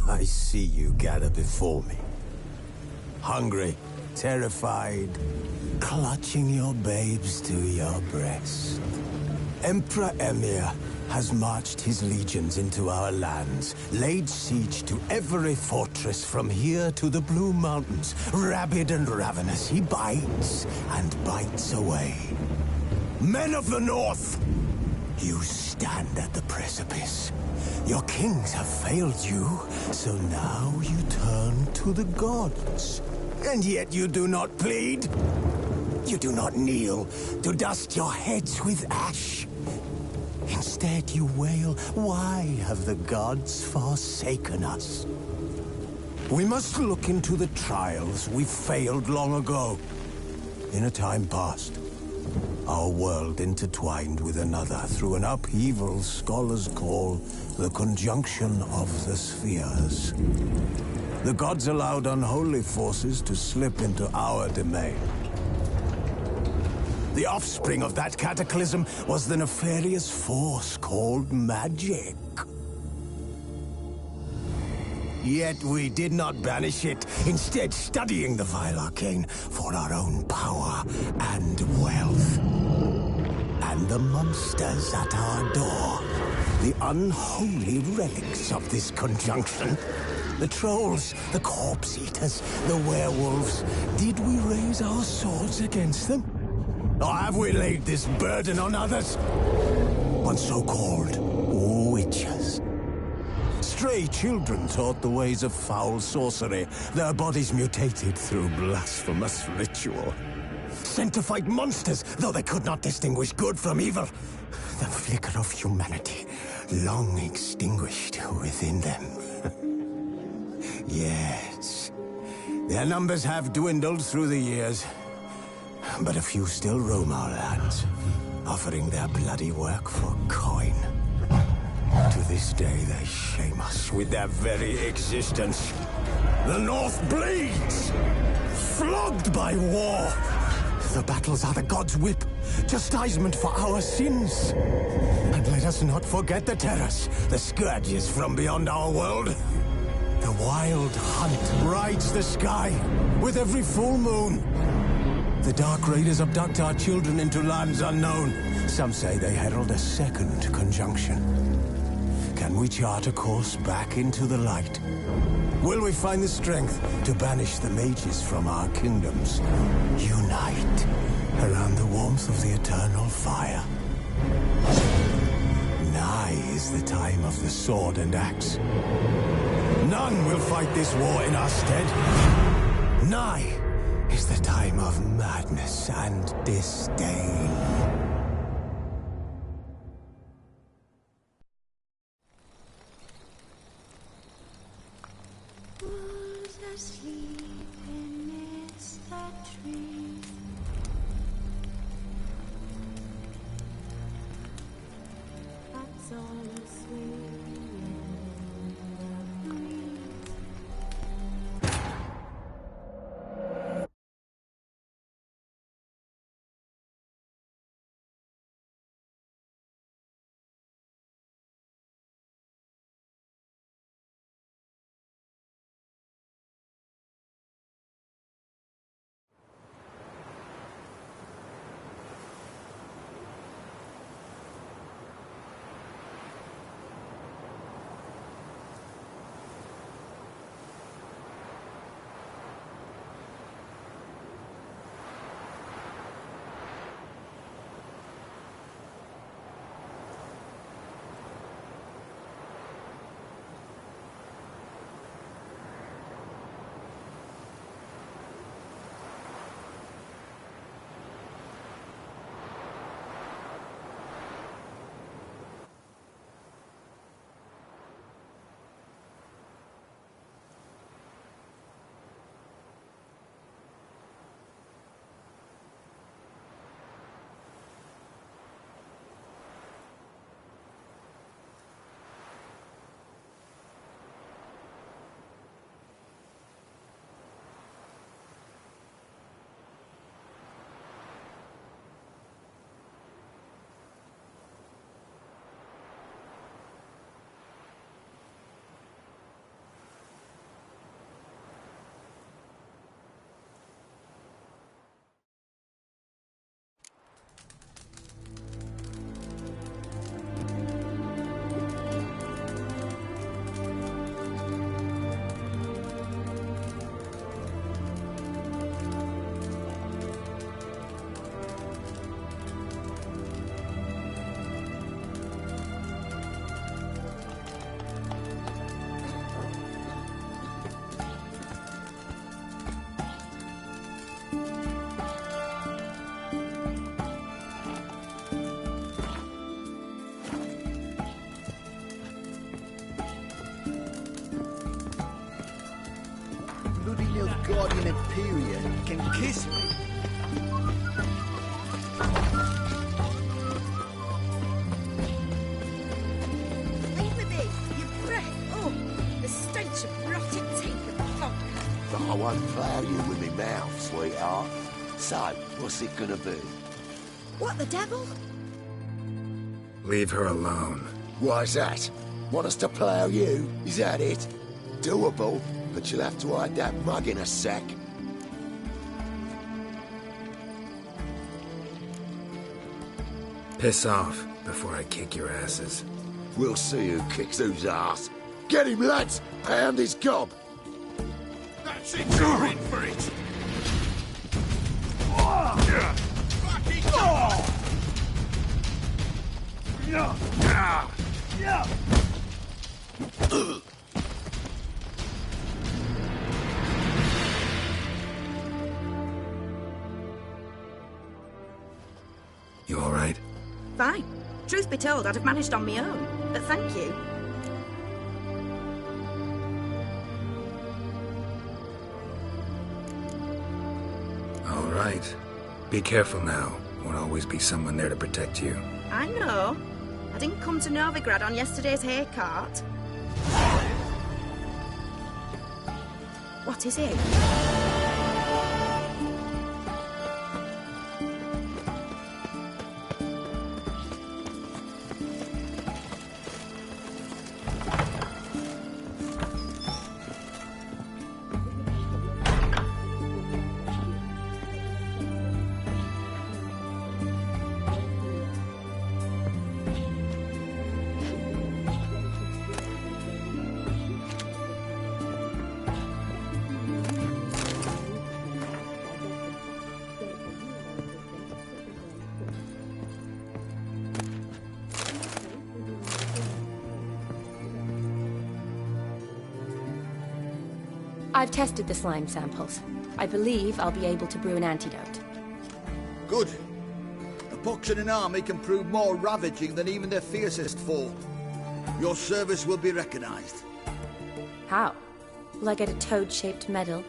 I see you gather before me. Hungry, terrified, clutching your babes to your breast. Emperor Emhyr has marched his legions into our lands, laid siege to every fortress from here to the Blue Mountains. Rabid and ravenous, he bites and bites away. Men of the North! You stand at the precipice. Your kings have failed you, so now you turn to the gods. And yet you do not plead. You do not kneel to dust your heads with ash. Instead you wail, why have the gods forsaken us? We must look into the trials we failed long ago. In a time past, our world intertwined with another through an upheaval scholars call the conjunction of the spheres. The gods allowed unholy forces to slip into our domain. The offspring of that cataclysm was the nefarious force called magic. Yet we did not banish it, instead studying the vile arcane for our own power and wealth. And the monsters at our door, the unholy relics of this conjunction. The trolls, the corpse eaters, the werewolves. Did we raise our swords against them? Or have we laid this burden on others? On so-called witches. Stray children taught the ways of foul sorcery, their bodies mutated through blasphemous ritual. Sent to fight monsters, though they could not distinguish good from evil. The flicker of humanity, long extinguished within them. Yes, their numbers have dwindled through the years, but a few still roam our lands, offering their bloody work for coin. To this day, they shame us with their very existence. The North bleeds, flogged by war. The battles are the gods' whip, chastisement for our sins. And let us not forget the terrors, the scourges from beyond our world. The wild hunt rides the sky with every full moon. The Dark Raiders abduct our children into lands unknown. Some say they herald a second conjunction. Can we chart a course back into the light? Will we find the strength to banish the mages from our kingdoms? Unite around the warmth of the eternal fire. Nigh is the time of the sword and axe. None will fight this war in our stead. Nigh is the time of madness and disdain. Who's asleep amidst the trees? That's all swinging in the breeze. Guardian Imperia can kiss me. Leave me be. Your breath. Oh, the stench of rotted teeth and funk. But I won't plough you with me mouth, sweetheart. So, what's it gonna be? What the devil? Leave her alone. Why's that? Want us to plough you? Is that it? Doable, but you'll have to hide that mug in a sack. Piss off before I kick your asses. We'll see who kicks whose ass. Get him, lads! Pound his gob! That's it, you're in for it! Fucking You all right? Fine. Truth be told, I'd have managed on my own. But thank you. All right. Be careful now. Won't always be someone there to protect you. I know. I didn't come to Novigrad on yesterday's hay cart. What is it? I've tested the slime samples. I believe I'll be able to brew an antidote. Good. A pox in an army can prove more ravaging than even their fiercest foe. Your service will be recognized. How? Will I get a toad-shaped medal?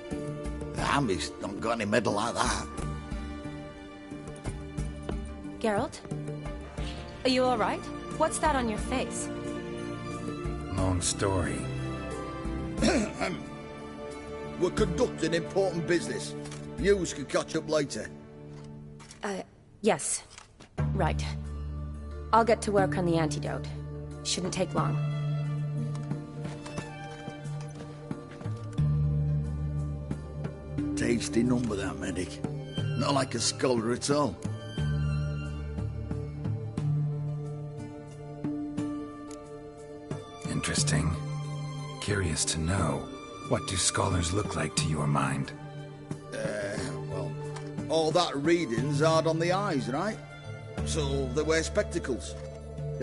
The armies don't got any medal like that. Geralt? Are you all right? What's that on your face? Long story. We're conducting important business. Yous can catch up later. Yes. Right. I'll get to work on the antidote. Shouldn't take long. Tasty number, that medic. Not like a scholar at all. Interesting. Curious to know. What do scholars look like to your mind? Well, all that reading's hard on the eyes, right? So they wear spectacles.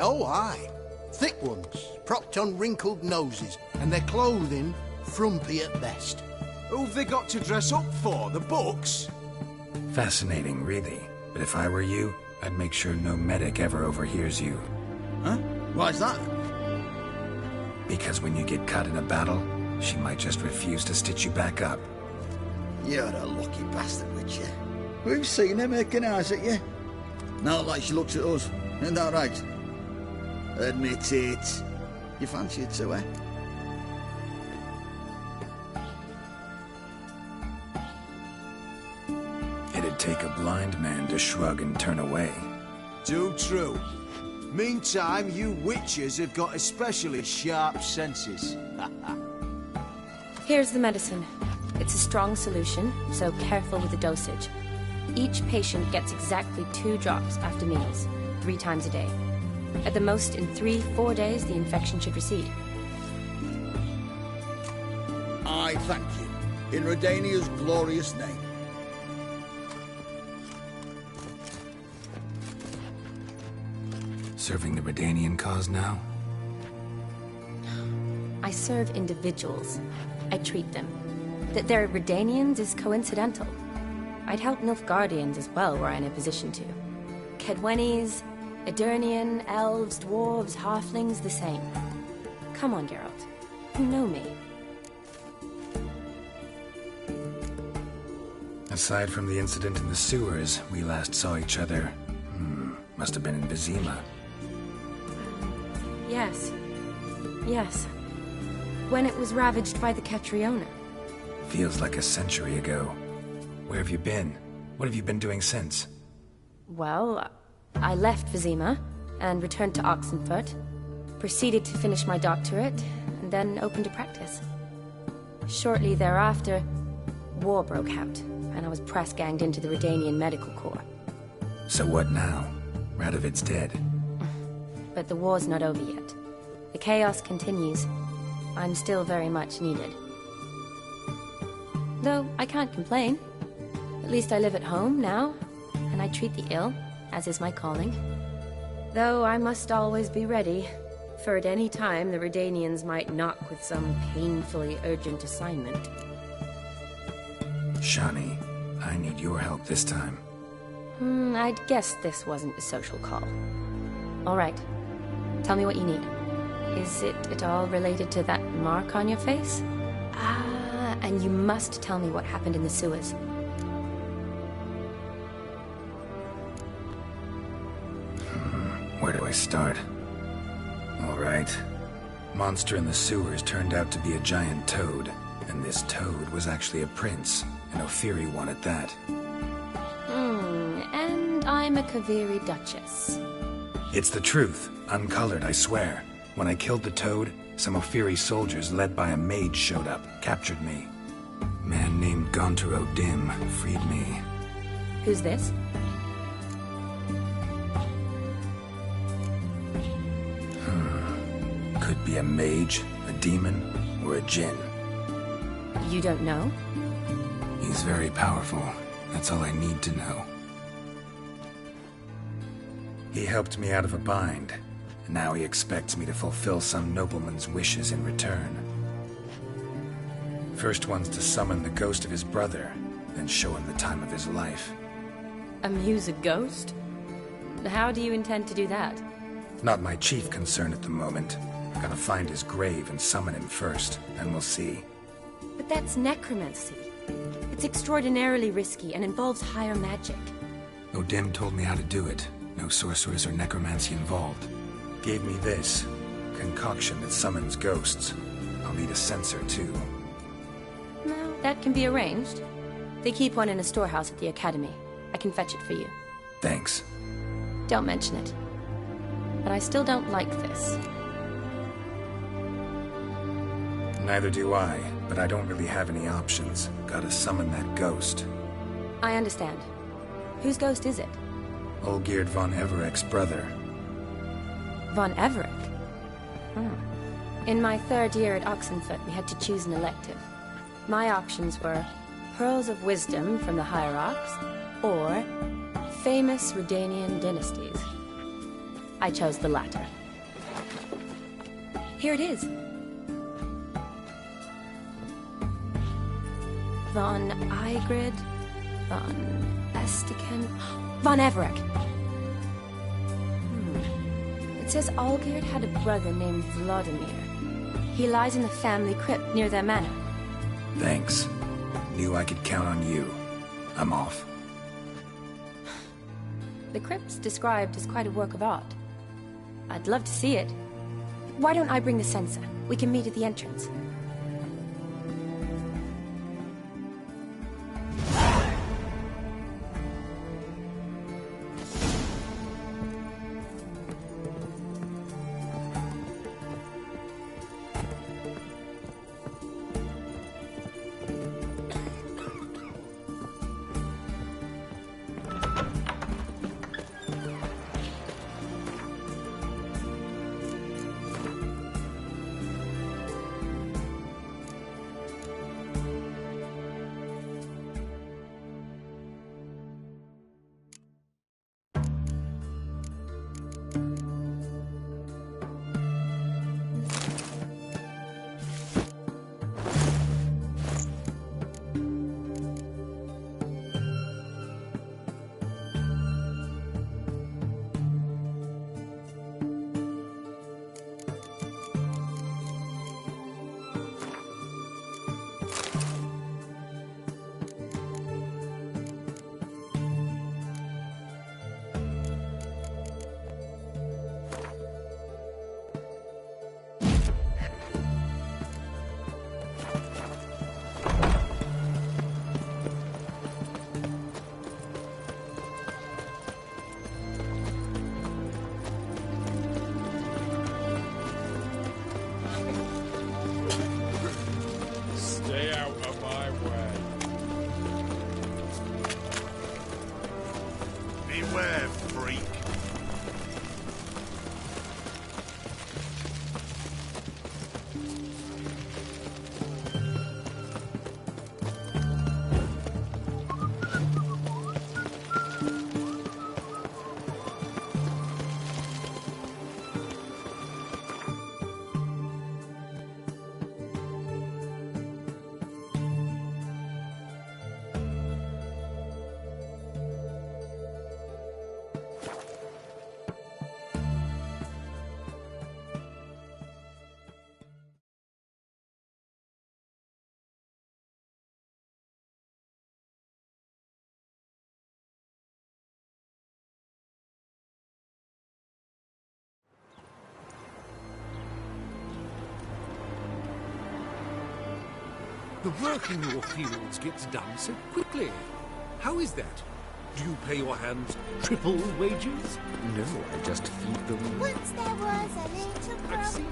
Oh, aye. Thick ones, propped on wrinkled noses, and their clothing frumpy at best. Who've they got to dress up for? The books? Fascinating, really. But if I were you, I'd make sure no medic ever overhears you. Huh? Why's that? Because when you get cut in a battle, she might just refuse to stitch you back up. You're a lucky bastard, Witcher. We've seen her making eyes at you. Not like she looks at us. Isn't that right? Admit it. You fancy it too, eh? It'd take a blind man to shrug and turn away. Too true. Meantime, you witches have got especially sharp senses. Here's the medicine. It's a strong solution, so careful with the dosage. Each patient gets exactly 2 drops after meals, 3 times a day. At the most, in 3-4 days, the infection should recede. I thank you. In Redania's glorious name. Serving the Redanian cause now? I serve individuals. I treat them. That they're Redanians is coincidental. I'd help Nilfgaardians as well were I in a position to. Kedwenis, Edirnian, elves, dwarves, halflings, the same. Come on, Geralt. You know me. Aside from the incident in the sewers, we last saw each other. Must have been in Vizima. Yes. Yes. When it was ravaged by the Catriona. Feels like a century ago. Where have you been? What have you been doing since? Well, I left Vizima and returned to Oxenfurt, proceeded to finish my doctorate, and then opened a practice. Shortly thereafter, war broke out, and I was press-ganged into the Redanian Medical Corps. So what now? Radovid's dead. But the war's not over yet. The chaos continues. I'm still very much needed. Though I can't complain. At least I live at home now, and I treat the ill, as is my calling. Though I must always be ready, for at any time the Redanians might knock with some painfully urgent assignment. Shani, I need your help this time. I'd guess this wasn't a social call. All right. Tell me what you need. Is it at all related to that mark on your face? Ah, and you must tell me what happened in the sewers. Where do I start? All right. Monster in the sewers turned out to be a giant toad, and this toad was actually a prince, an Ophiri one at that. And I'm a Kaviri Duchess. It's the truth, uncolored, I swear. When I killed the toad, some Ophiri soldiers led by a mage showed up, captured me. A man named Gontaro Dim freed me. Who's this? Could be a mage, a demon, or a djinn. You don't know? He's very powerful. That's all I need to know. He helped me out of a bind. Now he expects me to fulfill some nobleman's wishes in return. First one's to summon the ghost of his brother, then show him the time of his life. Amuse a ghost? How do you intend to do that? Not my chief concern at the moment. Gotta find his grave and summon him first, then we'll see. But that's necromancy. It's extraordinarily risky and involves higher magic. Odim told me how to do it. No sorcerers or necromancy involved. Gave me this concoction that summons ghosts. I'll need a censer too. No, that can be arranged. They keep one in a storehouse at the academy. I can fetch it for you. Thanks. Don't mention it. But I still don't like this. Neither do I, but I don't really have any options. Gotta summon that ghost. I understand. Whose ghost is it? Olgierd von Everek's brother. Von Everek? In my third year at Oxenfurt, we had to choose an elective. My options were Pearls of Wisdom from the Hierarchs, or Famous Redanian Dynasties. I chose the latter. Here it is. Von Igrid, von Estiken, von Everek. It says Olgierd had a brother named Vladimir. He lies in the family crypt near their manor. Thanks. Knew I could count on you. I'm off. The crypt's described as quite a work of art. I'd love to see it. Why don't I bring the censer? We can meet at the entrance. The work in your fields gets done so quickly. How is that? Do you pay your hands triple wages? No, I just feed them. Once there was a little I've seen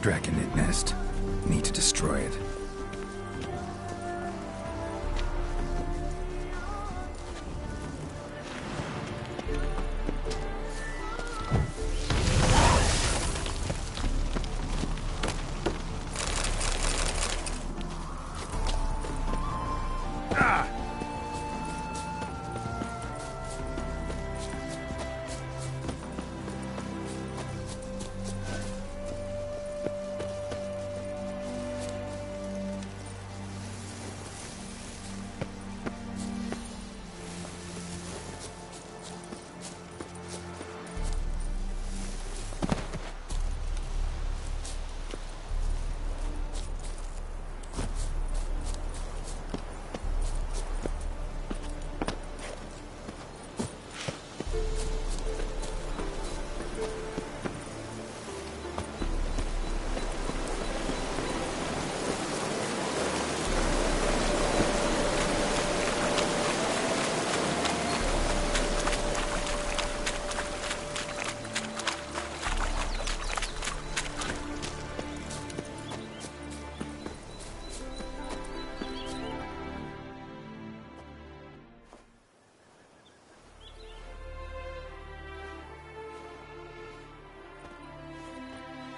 Draconid nest. Need to destroy it.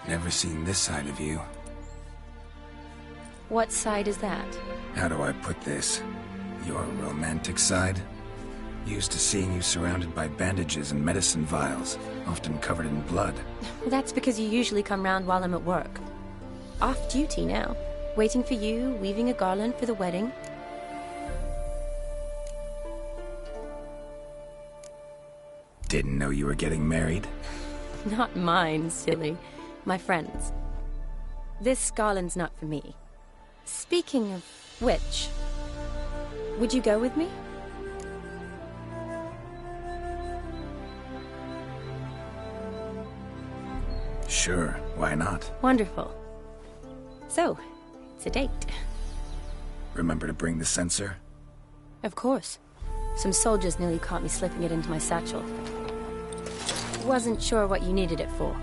Never seen this side of you. What side is that? How do I put this? Your romantic side? Used to seeing you surrounded by bandages and medicine vials, often covered in blood. That's because you usually come round while I'm at work. Off duty now. Waiting for you, weaving a garland for the wedding. Didn't know you were getting married? Not mine, silly. My friends. This garland's not for me. Speaking of which, would you go with me? Sure, why not? Wonderful. So, it's a date. Remember to bring the censer? Of course. Some soldiers nearly caught me slipping it into my satchel. Wasn't sure what you needed it for,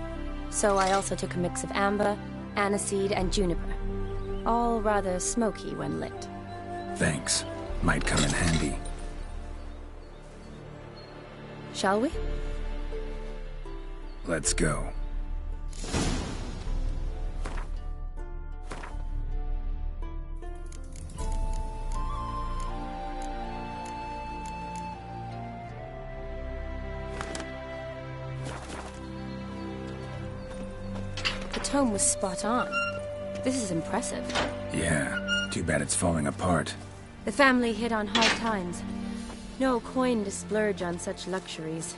so I also took a mix of amber, aniseed, and juniper. All rather smoky when lit. Thanks. Might come in handy. Shall we? Let's go. The tome was spot on. This is impressive. Yeah, too bad it's falling apart. The family hit on hard times. No coin to splurge on such luxuries.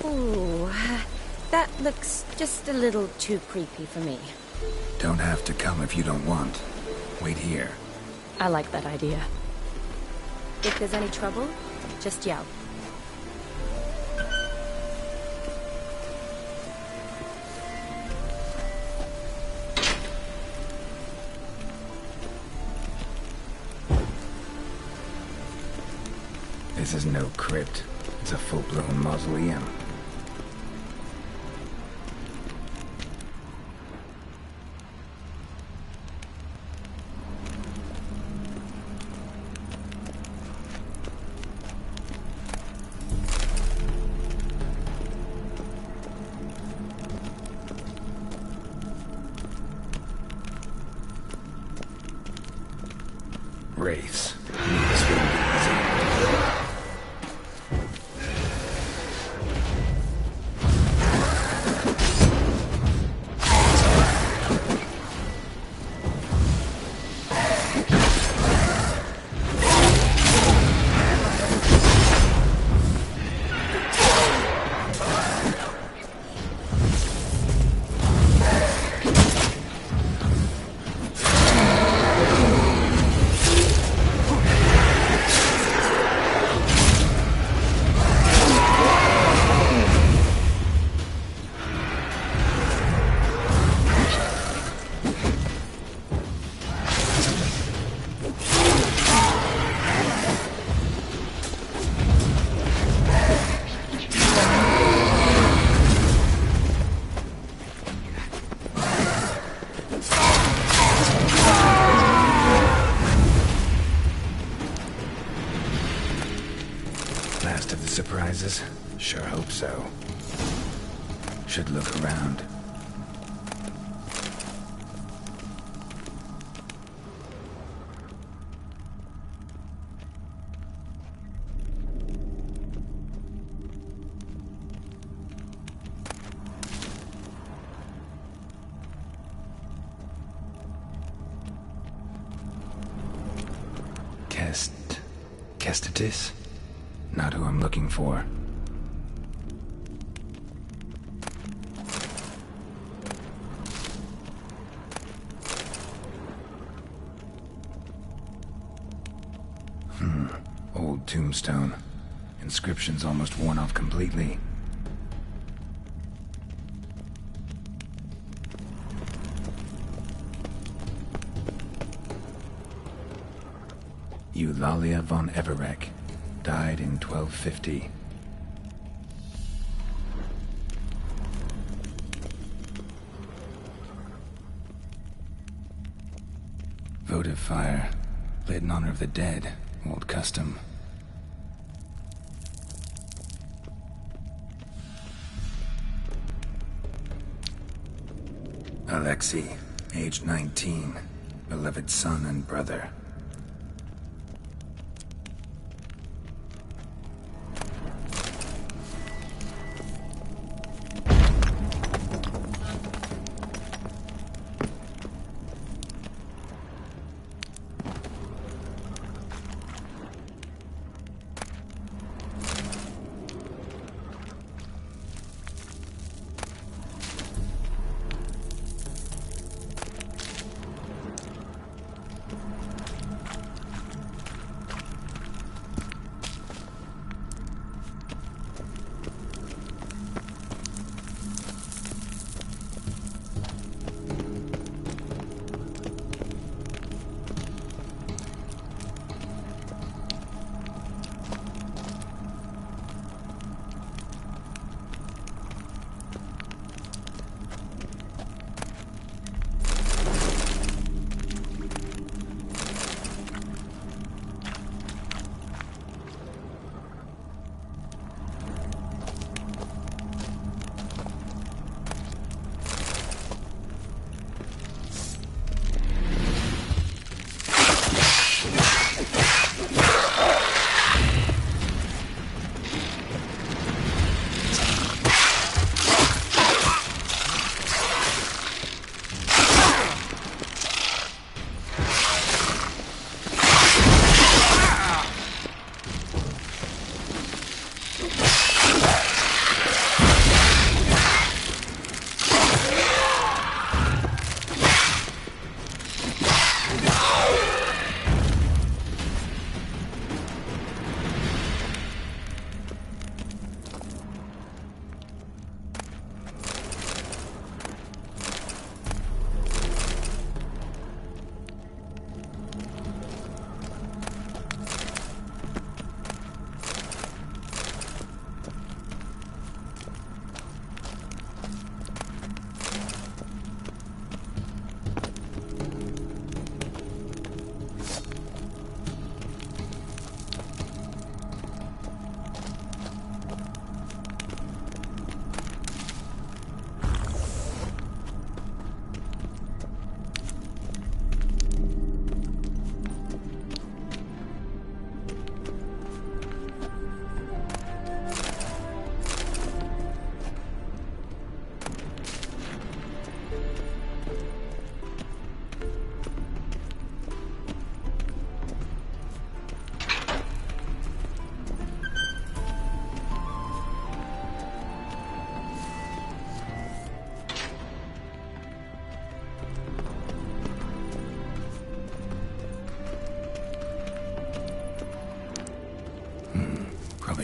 Ooh, that looks just a little too creepy for me. Don't have to come if you don't want. Wait here. I like that idea. If there's any trouble, just yell. This is no crypt. It's a full-blown mausoleum. Wraiths. This wouldn't be easy. Last of the surprises? Sure hope so. Should look around. Kestatis? Not who I'm looking for. Old tombstone. Inscription's almost worn off completely. Eulalia von Everec. Died in 1250. Votive fire. Lit in honor of the dead. Old custom. Alexei, age 19. Beloved son and brother.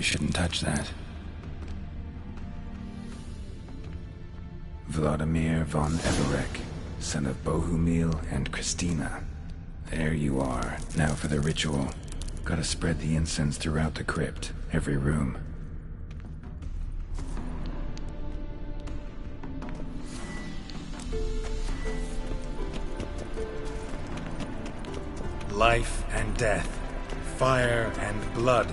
Probably shouldn't touch that. Vladimir von Everec, son of Bohumil and Christina. There you are. Now for the ritual. Gotta spread the incense throughout the crypt, every room. Life and death, fire and blood.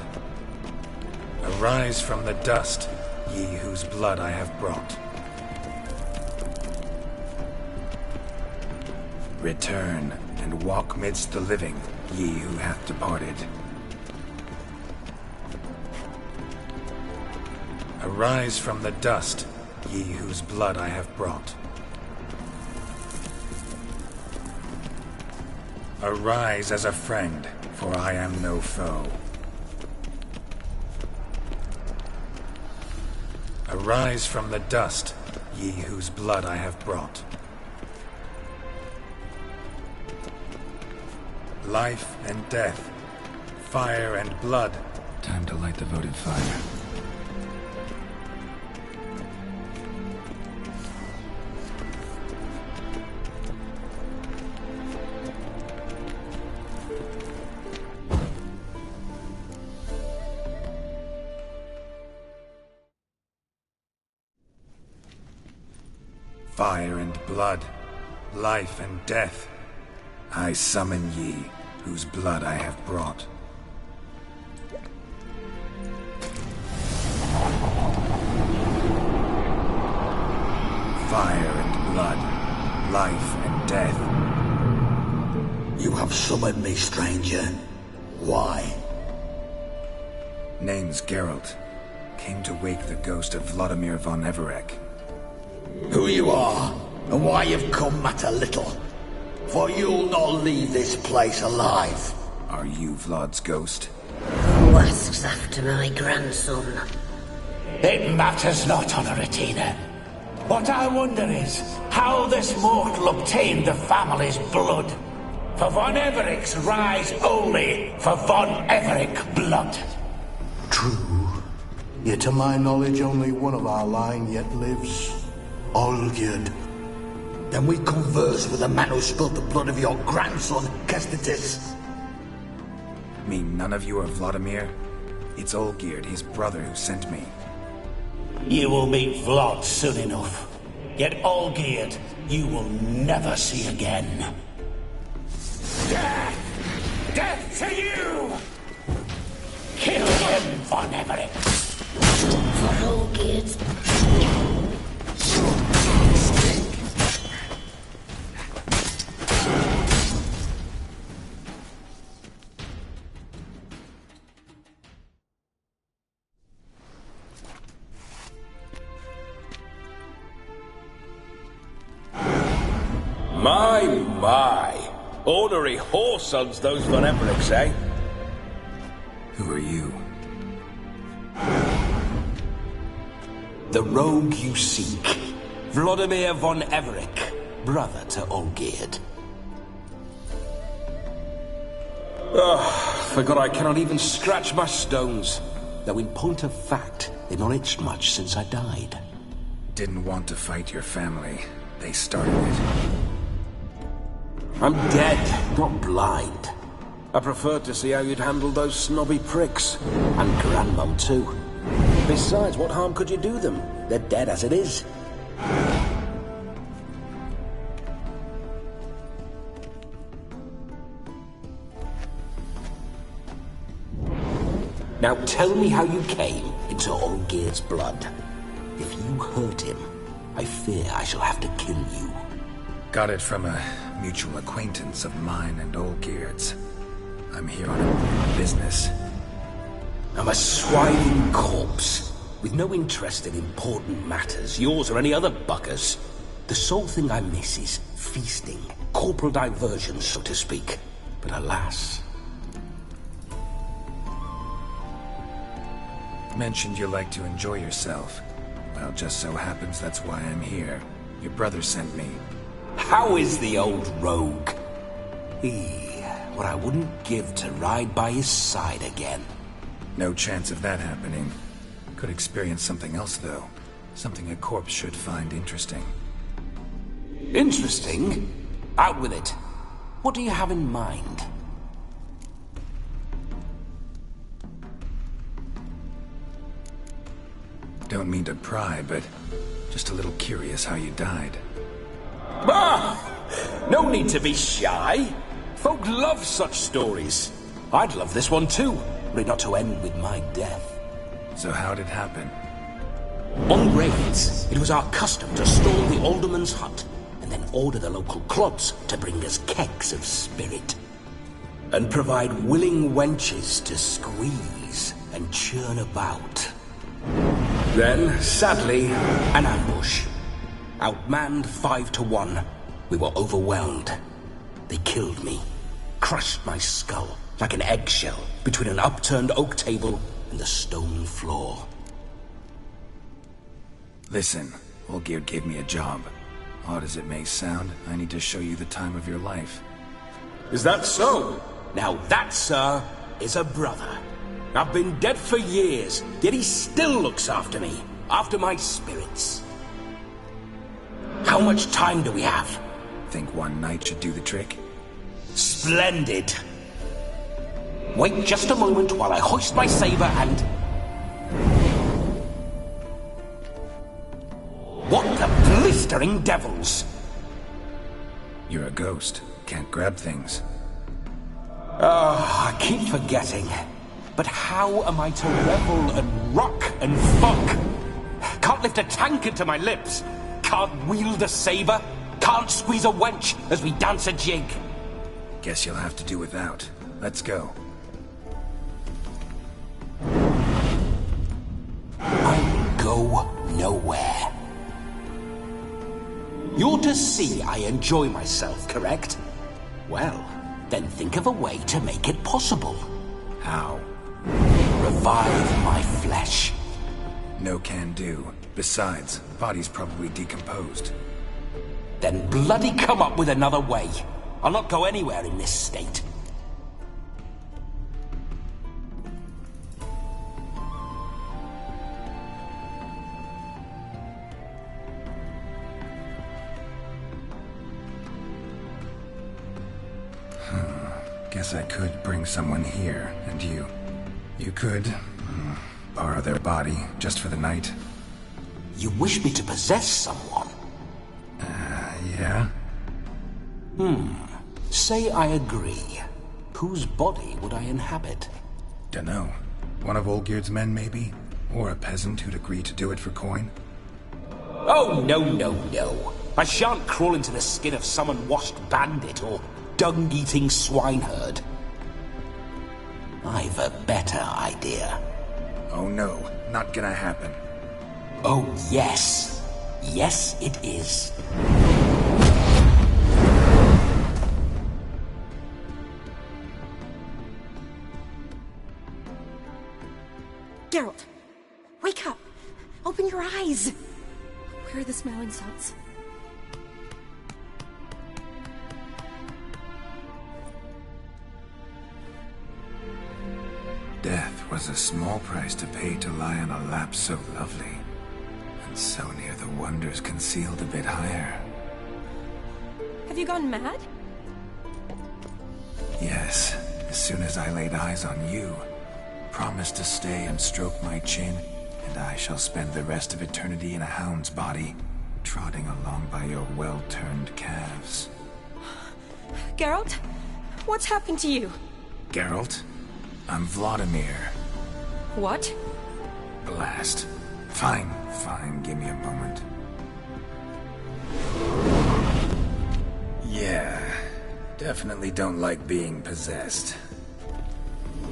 Arise from the dust, ye whose blood I have brought. Return and walk midst the living, ye who hath departed. Arise from the dust, ye whose blood I have brought. Arise as a friend, for I am no foe. Arise from the dust, ye whose blood I have brought. Life and death, fire and blood. Time to light the votive fire. Fire and blood, life and death, I summon ye, whose blood I have brought. Fire and blood, life and death. You have summoned me, stranger. Why? Name's Geralt. Came to wake the ghost of Vladimir von Everec. Who you are, and why you've come matter little. For you'll not leave this place alive. Are you Vlad's ghost? Who asks after my grandson? It matters not, Honoratina. What I wonder is how this mortal obtained the family's blood. For von Everec's rise only for von Everec blood. True. Yet to my knowledge, only one of our line yet lives. Olgierd. Then we converse with the man who spilled the blood of your grandson, Kestitis. Mean none of you are Vladimir? It's Olgierd, his brother, who sent me. You will meet Vlad soon enough. Yet Olgierd, you will never see again. Death! Death to you! Kill him, von Everec! For Olgierd's... My. Ornery whoresons those von Everecs, eh? Who are you? The rogue you seek. Vladimir von Everec, brother to Olgierd. Forgot I cannot even scratch my stones. Though in point of fact, they've not itched much since I died. Didn't want to fight your family. They started it. I'm dead, not blind. I preferred to see how you'd handle those snobby pricks. And Grandmum, too. Besides, what harm could you do them? They're dead as it is. Now tell me how you came into Olgierd's blood. If you hurt him, I fear I shall have to kill you. Got it from a mutual acquaintance of mine and Olgierd's. I'm here on a business. I'm a swiving corpse, with no interest in important matters, yours or any other buggers. The sole thing I miss is feasting, corporal diversion, so to speak. But alas... Mentioned you like to enjoy yourself. Well, just so happens that's why I'm here. Your brother sent me. How is the old rogue? What I wouldn't give to ride by his side again. No chance of that happening. Could experience something else, though. Something a corpse should find interesting. Interesting? Out with it. What do you have in mind? Don't mean to pry, but just a little curious how you died. Ah! No need to be shy. Folk love such stories. I'd love this one too, but not to end with my death. So how'd it happen? On raids, it was our custom to storm the alderman's hut and then order the local clubs to bring us kegs of spirit. And provide willing wenches to squeeze and churn about. Then, sadly, an ambush. Outmanned 5 to 1, we were overwhelmed. They killed me, crushed my skull like an eggshell between an upturned oak table and the stone floor. Listen, Olgierd gave me a job. Odd as it may sound, I need to show you the time of your life. Is that so? Now that, sir, is a brother. I've been dead for years, yet he still looks after me, after my spirits. How much time do we have? Think one night should do the trick? Splendid. Wait just a moment while I hoist my saber and... What the blistering devils? You're a ghost. Can't grab things. I keep forgetting. But how am I to revel and rock and fuck? Can't lift a tankard to my lips. Can't wield a saber. Can't squeeze a wench as we dance a jig. Guess you'll have to do without. Let's go. I will go nowhere. You're to see I enjoy myself, correct? Well, then think of a way to make it possible. How? Revive my flesh. No can do. Besides, body's probably decomposed. Then bloody come up with another way. I'll not go anywhere in this state. Guess I could bring someone here, and you could borrow their body just for the night. You wish me to possess someone? Yeah? Say I agree. Whose body would I inhabit? Dunno. One of Olgierd's men, maybe? Or a peasant who'd agree to do it for coin? Oh, no. I shan't crawl into the skin of some unwashed bandit or dung-eating swineherd. I've a better idea. Oh no, not gonna happen. Oh yes. Yes, it is. Geralt, wake up! Open your eyes! Where are the smiling salts? Death was a small price to pay to lie on a lap so lovely, and so near the wonders concealed a bit higher. Have you gone mad? Yes, as soon as I laid eyes on you, promised to stay and stroke my chin, and I shall spend the rest of eternity in a hound's body, trotting along by your well-turned calves. Geralt? What's happened to you? Geralt? I'm Vladimir. What? Blast. Fine, give me a moment. Yeah, definitely don't like being possessed.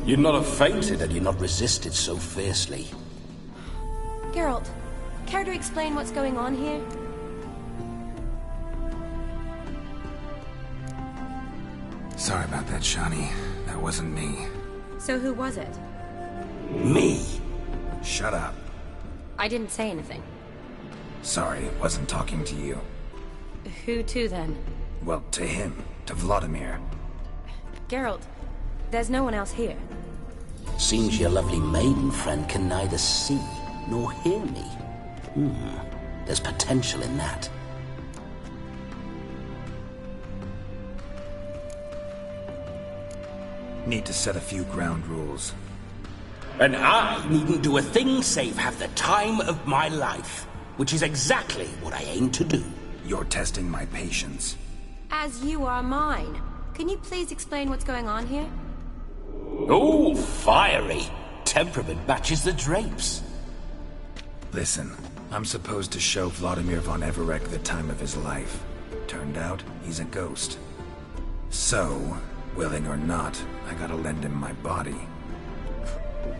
You'd not have fainted had you not resisted so fiercely. Geralt, care to explain what's going on here? Sorry about that, Shani. That wasn't me. So who was it? Me. Shut up. I didn't say anything. Sorry, wasn't talking to you. Who to then? Well, to him. To Vladimir. Geralt, there's no one else here. Seems your lovely maiden friend can neither see nor hear me. There's potential in that. Need to set a few ground rules. And I needn't do a thing save have the time of my life, which is exactly what I aim to do. You're testing my patience. As you are mine. Can you please explain what's going on here? Oh, fiery. Temperament matches the drapes. Listen, I'm supposed to show Vladimir von Everec the time of his life. Turned out, he's a ghost. So, willing or not, I gotta lend him my body.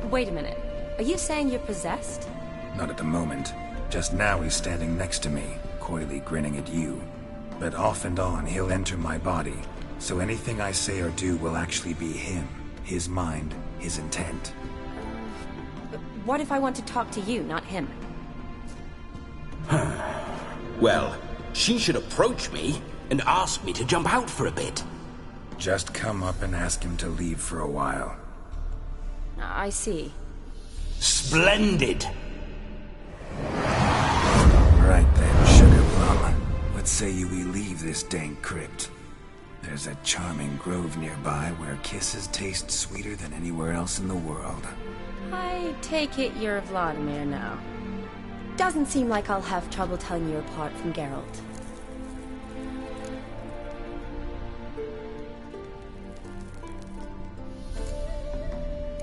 Wait a minute. Are you saying you're possessed? Not at the moment. Just now he's standing next to me, coyly grinning at you. But off and on, he'll enter my body. So anything I say or do will actually be him. His mind, his intent. What if I want to talk to you, not him? Well, she should approach me and ask me to jump out for a bit. Just come up and ask him to leave for a while. I see. Splendid! Right then, Sugar Plum. What say you we leave this dank crypt? There's a charming grove nearby where kisses taste sweeter than anywhere else in the world. I take it you're Vladimir now. Doesn't seem like I'll have trouble telling you apart from Geralt.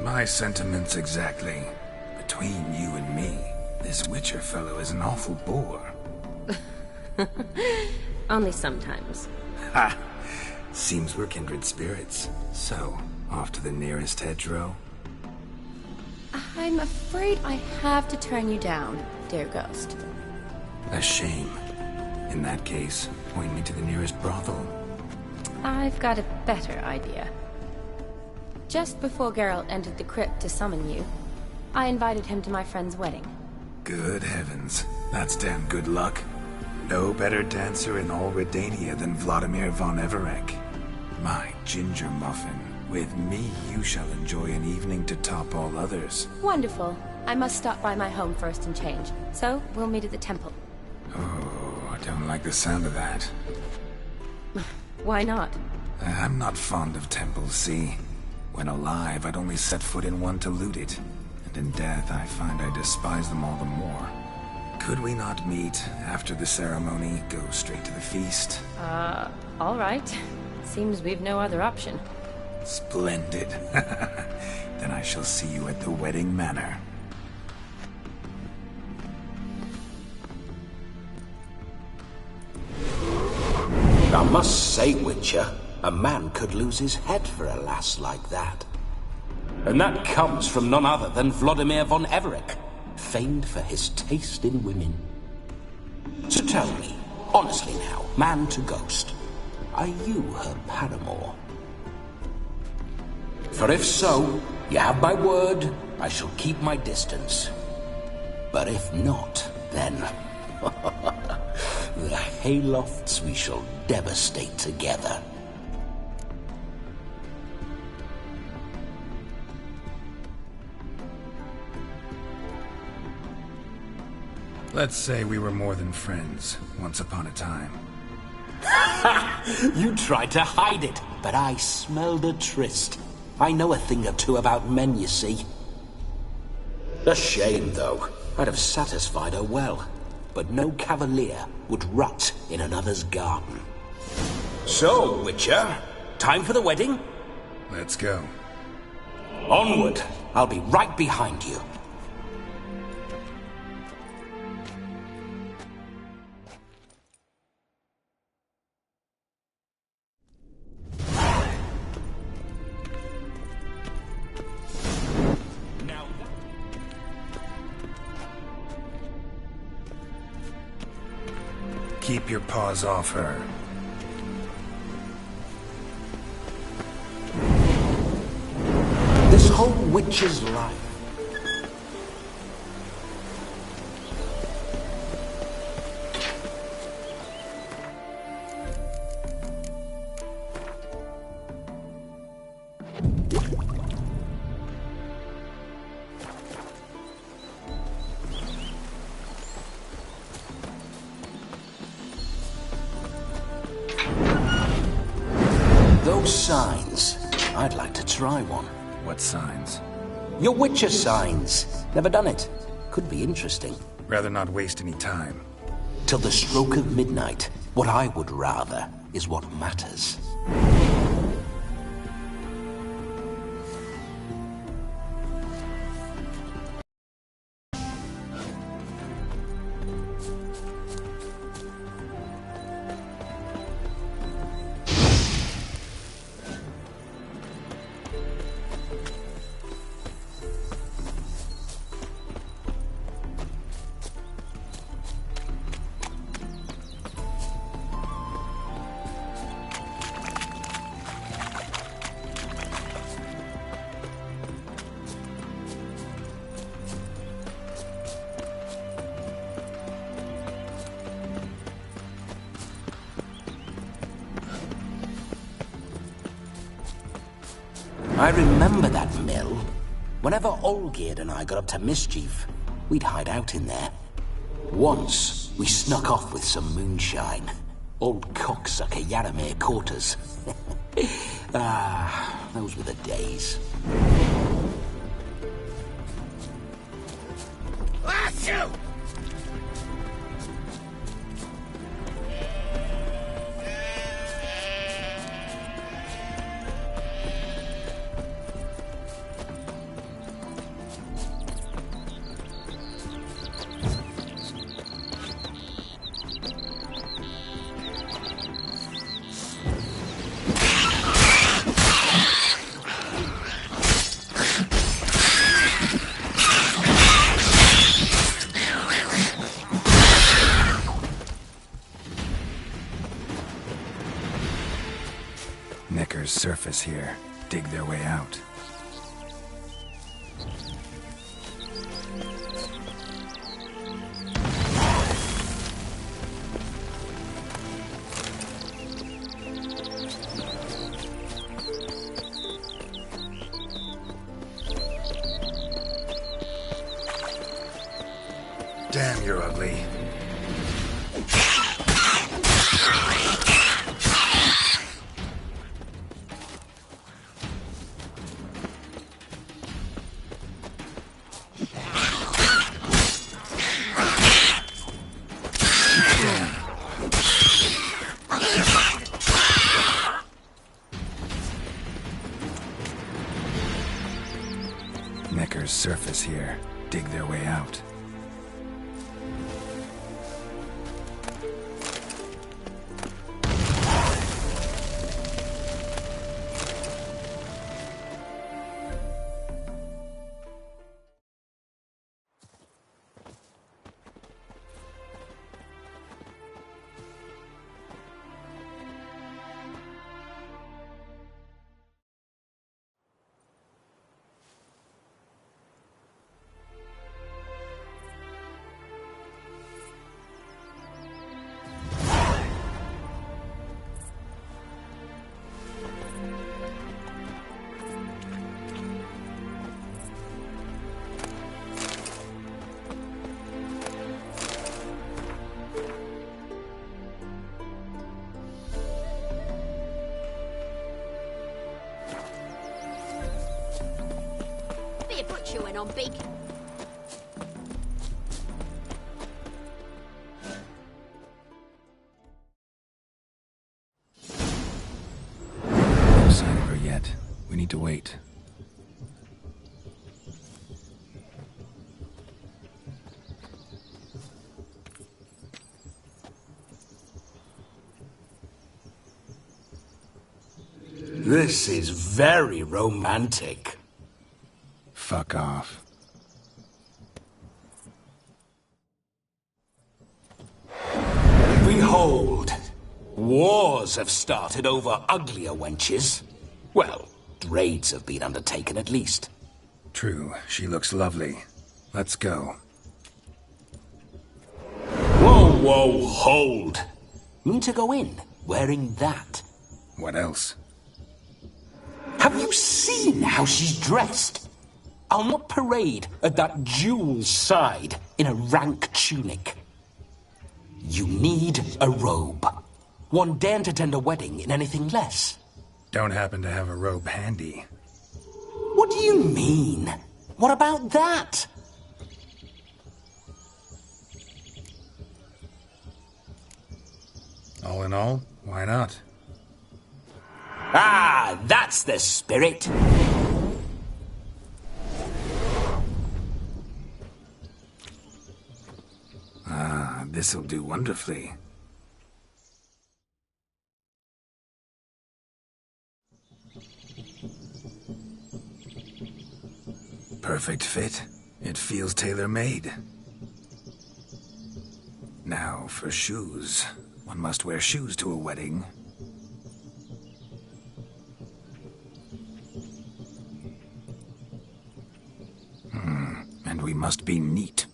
My sentiments exactly. Between you and me, this Witcher fellow is an awful bore. Only sometimes. Ha! Seems we're kindred spirits. So, off to the nearest hedgerow? I'm afraid I have to turn you down, dear ghost. A shame. In that case, point me to the nearest brothel. I've got a better idea. Just before Geralt entered the crypt to summon you, I invited him to my friend's wedding. Good heavens. That's damn good luck. No better dancer in all Redania than Vladimir von Everec. My ginger muffin. With me, you shall enjoy an evening to top all others. Wonderful. I must stop by my home first and change. So, we'll meet at the temple. Oh, I don't like the sound of that. Why not? I'm not fond of temples, see? When alive, I'd only set foot in one to loot it. And in death, I find I despise them all the more. Could we not meet after the ceremony, go straight to the feast? All right. Seems we've no other option. Splendid. Then I shall see you at the wedding manor. I must say, Witcher, a man could lose his head for a lass like that. And that comes from none other than Vladimir von Everec, famed for his taste in women. So tell me, honestly now, man to ghost, are you her paramour? For if so, you have my word, I shall keep my distance. But if not, then... the haylofts we shall devastate together. Let's say we were more than friends, once upon a time. You tried to hide it, but I smelled a tryst. I know a thing or two about men, you see. A shame, though. I'd have satisfied her well. But no cavalier would rot in another's garden. So, Witcher, time for the wedding? Let's go. Onward. I'll be right behind you. Keep your paws off her. This whole witch's life. those signs, I'd like to try one. What signs? Your Witcher signs. Never done it. Could be interesting. Rather not waste any time. Till the stroke of midnight, what I would rather is what matters. I remember that mill. Whenever Olgierd and I got up to mischief, we'd hide out in there. Once, we snuck off with some moonshine. Old cocksucker Yaramir caught us. Those were the days. Achoo! Necker's surface here. Dig their way out. Damn, you're ugly. Necker's surface here. Dig their way out. Chewing on bacon. No sign of her yet. We need to wait. This is very romantic. Fuck off. Behold, wars have started over uglier wenches. Well, raids have been undertaken at least. True, she looks lovely. Let's go. Whoa, whoa, hold. Mean to go in, wearing that. What else? Have you seen how she's dressed? I'll not parade at that jewel's side in a rank tunic. You need a robe. One daren't attend a wedding in anything less. Don't happen to have a robe handy. What do you mean? What about that? All in all, why not? Ah, that's the spirit. Ah, this'll do wonderfully. Perfect fit. It feels tailor-made. Now for shoes. One must wear shoes to a wedding. And we must be neat.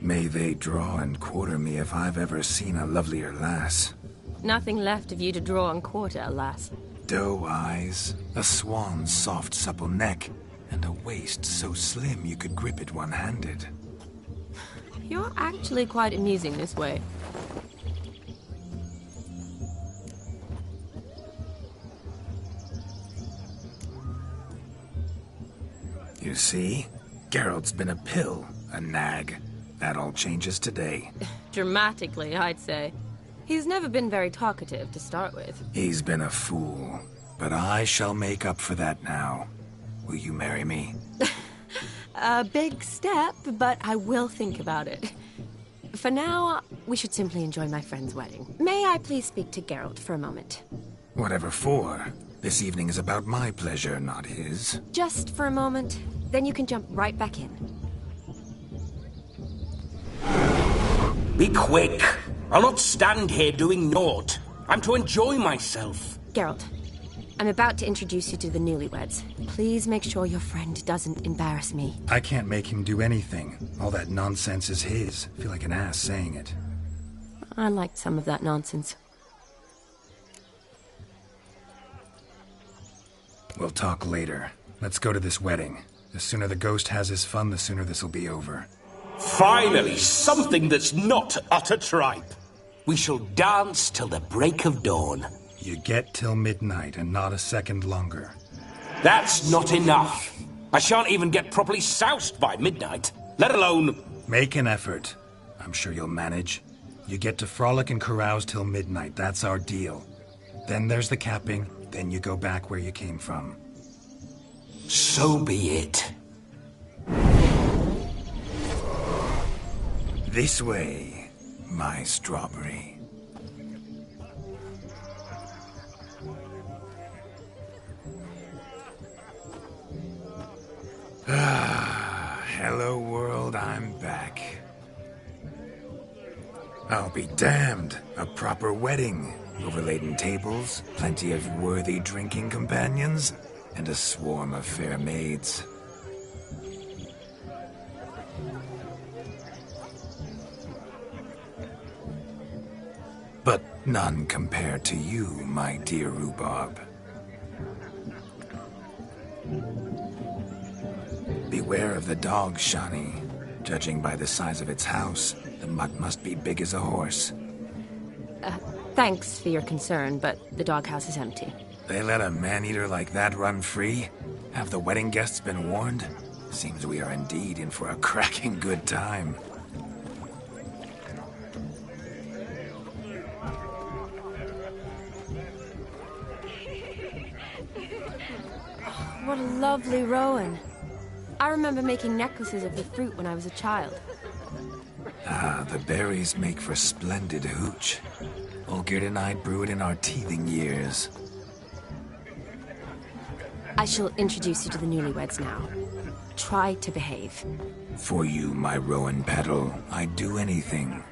May they draw and quarter me if I've ever seen a lovelier lass. Nothing left of you to draw and quarter, alas. Doe eyes, a swan's soft supple neck, and a waist so slim you could grip it one-handed. You're actually quite amusing this way. You see? Geralt's been a pill, a nag. That all changes today. Dramatically, I'd say. He's never been very talkative to start with. He's been a fool, but I shall make up for that now. Will you marry me? A big step, but I will think about it. For now, we should simply enjoy my friend's wedding. May I please speak to Geralt for a moment? Whatever for. This evening is about my pleasure, not his. Just for a moment, then you can jump right back in. Be quick. I'll not stand here doing naught. I'm to enjoy myself. Geralt, I'm about to introduce you to the newlyweds. Please make sure your friend doesn't embarrass me. I can't make him do anything. All that nonsense is his. I feel like an ass saying it. I liked some of that nonsense. We'll talk later. Let's go to this wedding. The sooner the ghost has his fun, the sooner this'll be over. Finally, something that's not utter tripe. We shall dance till the break of dawn. You get till midnight and not a second longer. That's not enough. I shan't even get properly soused by midnight, let alone... Make an effort. I'm sure you'll manage. You get to frolic and carouse till midnight, that's our deal. Then there's the capping, then you go back where you came from. So be it. This way, my strawberry. Hello world, I'm back. I'll be damned. A proper wedding. Overladen tables, plenty of worthy drinking companions, and a swarm of fair maids. But none compared to you, my dear rhubarb. Beware of the dog, Shani. Judging by the size of its house, the mutt must be big as a horse. Thanks for your concern, but the doghouse is empty. They let a man-eater like that run free? Have the wedding guests been warned? Seems we are indeed in for a cracking good time. What a lovely rowan. I remember making necklaces of the fruit when I was a child. Ah, the berries make for splendid hooch. Olgierd and I brew it in our teething years. I shall introduce you to the newlyweds now. Try to behave. For you, my rowan petal, I'd do anything.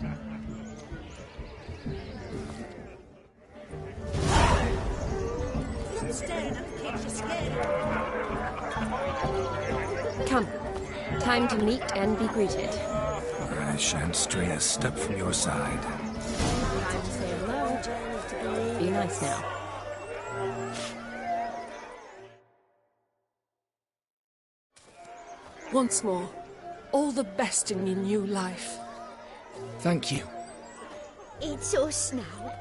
Come. Time to meet and be greeted. I shan't stray a step from your side. Time to say hello. Be nice now. once more, all the best in your new life. Thank you. It's us now.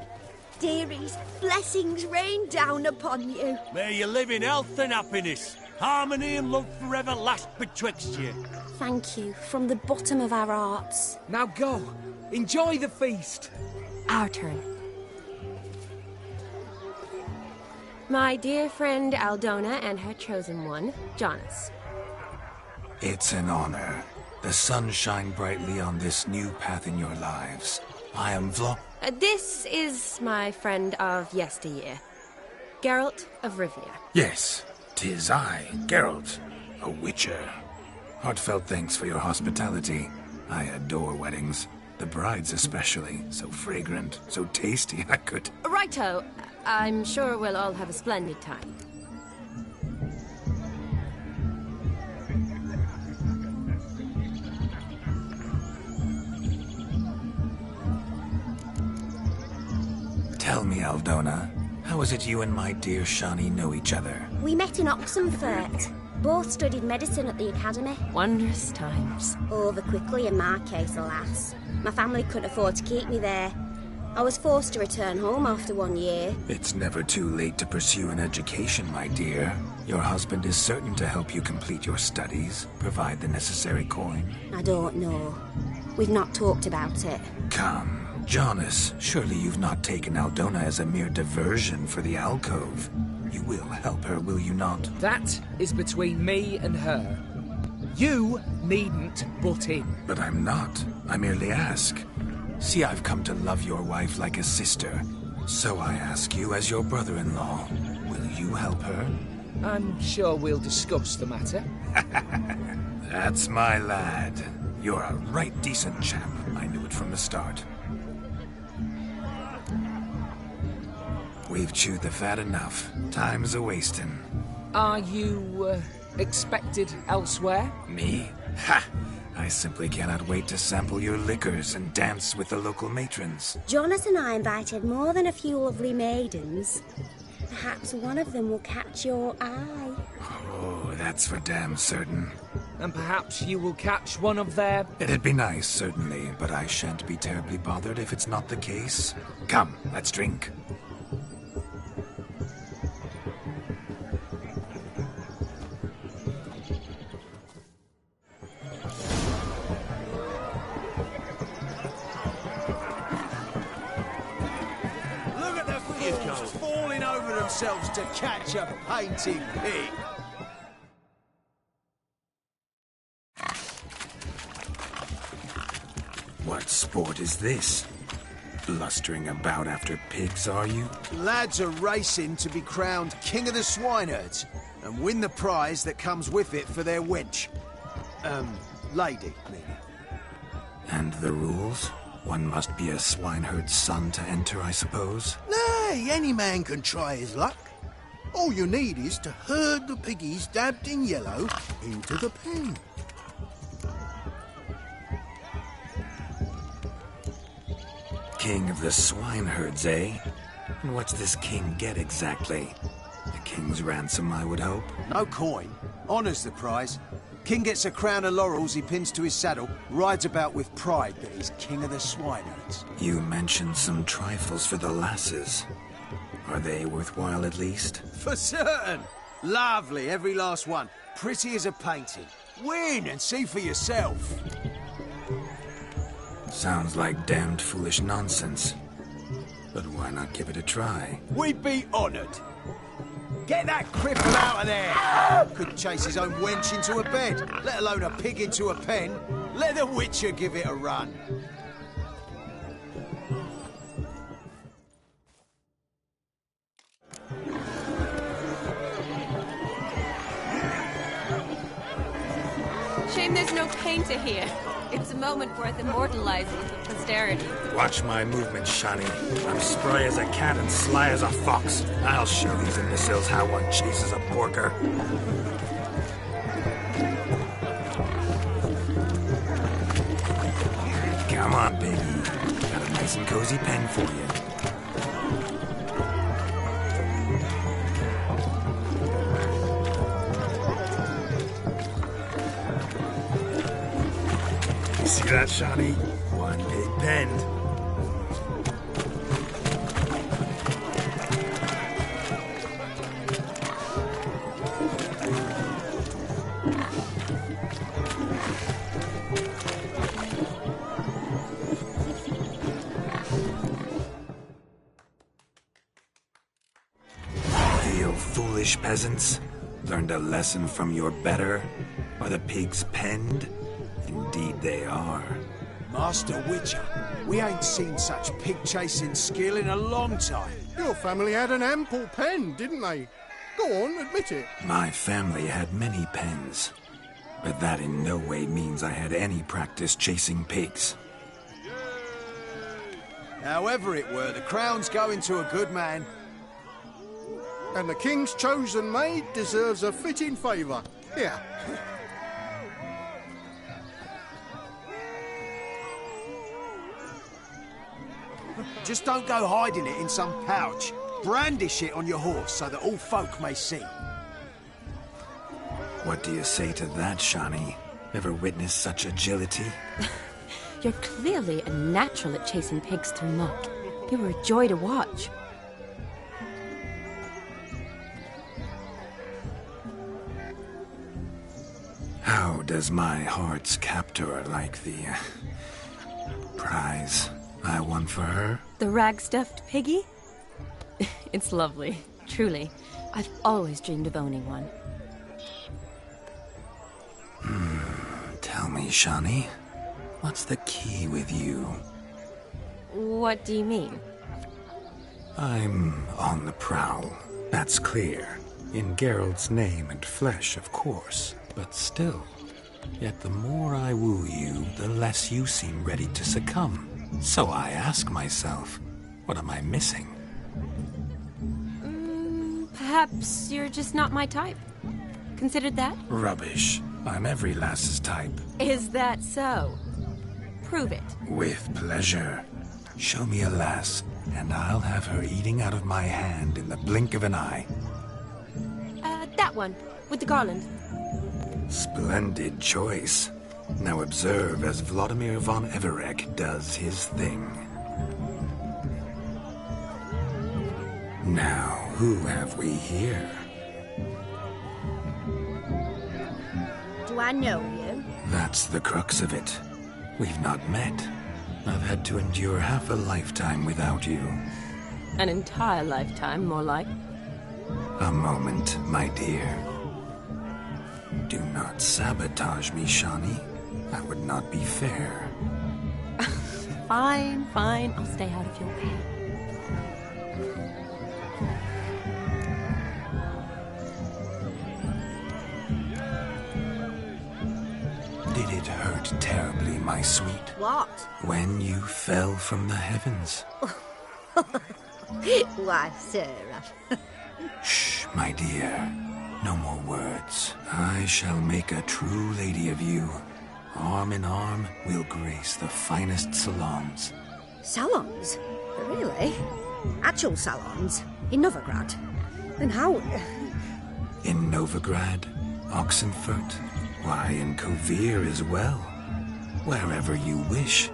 Dearies, blessings rain down upon you. May you live in health and happiness. Harmony and love forever last betwixt you. Thank you, from the bottom of our hearts. Now go. Enjoy the feast. Our turn. My dear friend Aldona and her chosen one, Jonas. It's an honor. The sun shine brightly on this new path in your lives. I am This is my friend of yesteryear, Geralt of Rivia. Yes, 'tis I, Geralt, a witcher. Heartfelt thanks for your hospitality. I adore weddings. The brides especially. So fragrant, so tasty, I could... Righto. I'm sure we'll all have a splendid time. Tell me, Aldona, how is it you and my dear Shani know each other? We met in Oxenfurt. Both studied medicine at the academy. Wondrous times. Over quickly in my case, alas. My family couldn't afford to keep me there. I was forced to return home after 1 year. It's never too late to pursue an education, my dear. Your husband is certain to help you complete your studies, provide the necessary coin. I don't know. We've not talked about it. Come, Jonas, surely you've not taken Aldona as a mere diversion for the alcove. You will help her, will you not? That is between me and her. You needn't butt in. But I'm not. I merely ask. See, I've come to love your wife like a sister. So I ask you, as your brother-in-law, will you help her? I'm sure we'll discuss the matter. That's my lad. You're a right decent chap. I knew it from the start. We've chewed the fat enough. Time's a-wasting. Are you, expected elsewhere? Me? Ha! I simply cannot wait to sample your liquors and dance with the local matrons. Jonas and I invited more than a few lovely maidens. Perhaps one of them will catch your eye. Oh, that's for damn certain. And perhaps you will catch one of their... It'd be nice, certainly, but I shan't be terribly bothered if it's not the case. Come, let's drink. Falling over themselves to catch a painted pig. What sport is this? Blustering about after pigs, are you? Lads are racing to be crowned King of the Swineherds and win the prize that comes with it for their wench. Lady, meaning. And the rules? One must be a swineherd's son to enter, I suppose? Nay, any man can try his luck. All you need is to herd the piggies dabbed in yellow into the pen. King of the swineherds, eh? And what's this king get exactly? The king's ransom, I would hope? No coin. Honours the prize. King gets a crown of laurels he pins to his saddle, rides about with pride that he's king of the swineherds. You mentioned some trifles for the lasses. Are they worthwhile at least? For certain! Lovely, every last one. Pretty as a painting. Win and see for yourself. Sounds like damned foolish nonsense. But why not give it a try? We'd be honoured. Get that cripple out of there! Couldn't chase his own wench into a bed, let alone a pig into a pen. Let the Witcher give it a run. Shame there's no painter here. It's a moment worth immortalizing for posterity. Watch my movements, Shani. I'm spry as a cat and sly as a fox. I'll show these imbeciles how one chases a porker. Come on, baby. Got a nice and cozy pen for you. that, Shawnee? One pig penned. Foolish peasants, learned a lesson from your better? Are the pigs penned? Indeed they are. Master Witcher, we ain't seen such pig-chasing skill in a long time. Your family had an ample pen, didn't they? Go on, admit it. My family had many pens, but that in no way means I had any practice chasing pigs. However it were, the crown's going to a good man. And the king's chosen maid deserves a fitting favour. Here. Just don't go hiding it in some pouch. Brandish it on your horse so that all folk may see. What do you say to that, Shawnee? Ever witnessed such agility? You're clearly a natural at chasing pigs through muck. They were a joy to watch. How does my heart's captor like the prize I won for her? The rag-stuffed piggy? It's lovely, truly. I've always dreamed of owning one. Tell me, Shawnee, what's the key with you? What do you mean? I'm on the prowl, that's clear. In Geralt's name and flesh, of course. But still, yet the more I woo you, the less you seem ready to succumb. So I ask myself, what am I missing? Perhaps you're just not my type. Considered that? Rubbish. I'm every lass's type. Is that so? Prove it. With pleasure. Show me a lass, and I'll have her eating out of my hand in the blink of an eye. That one, with the garland. Splendid choice. Now observe as Vladimir von Everec does his thing. Now, who have we here? Do I know you? That's the crux of it. We've not met. I've had to endure half a lifetime without you. An entire lifetime, more like. A moment, my dear. Do not sabotage me, Shawnee. That would not be fair. Fine, fine. I'll stay out of your way. Did it hurt terribly, my sweet? What? When you fell from the heavens. Why, Sarah. Shh, my dear. No more words. I shall make a true lady of you. Arm in arm, we'll grace the finest salons. Salons? Really? Actual salons? In Novigrad? And how? In Novigrad, Oxenfurt, why, in Kovir as well. Wherever you wish.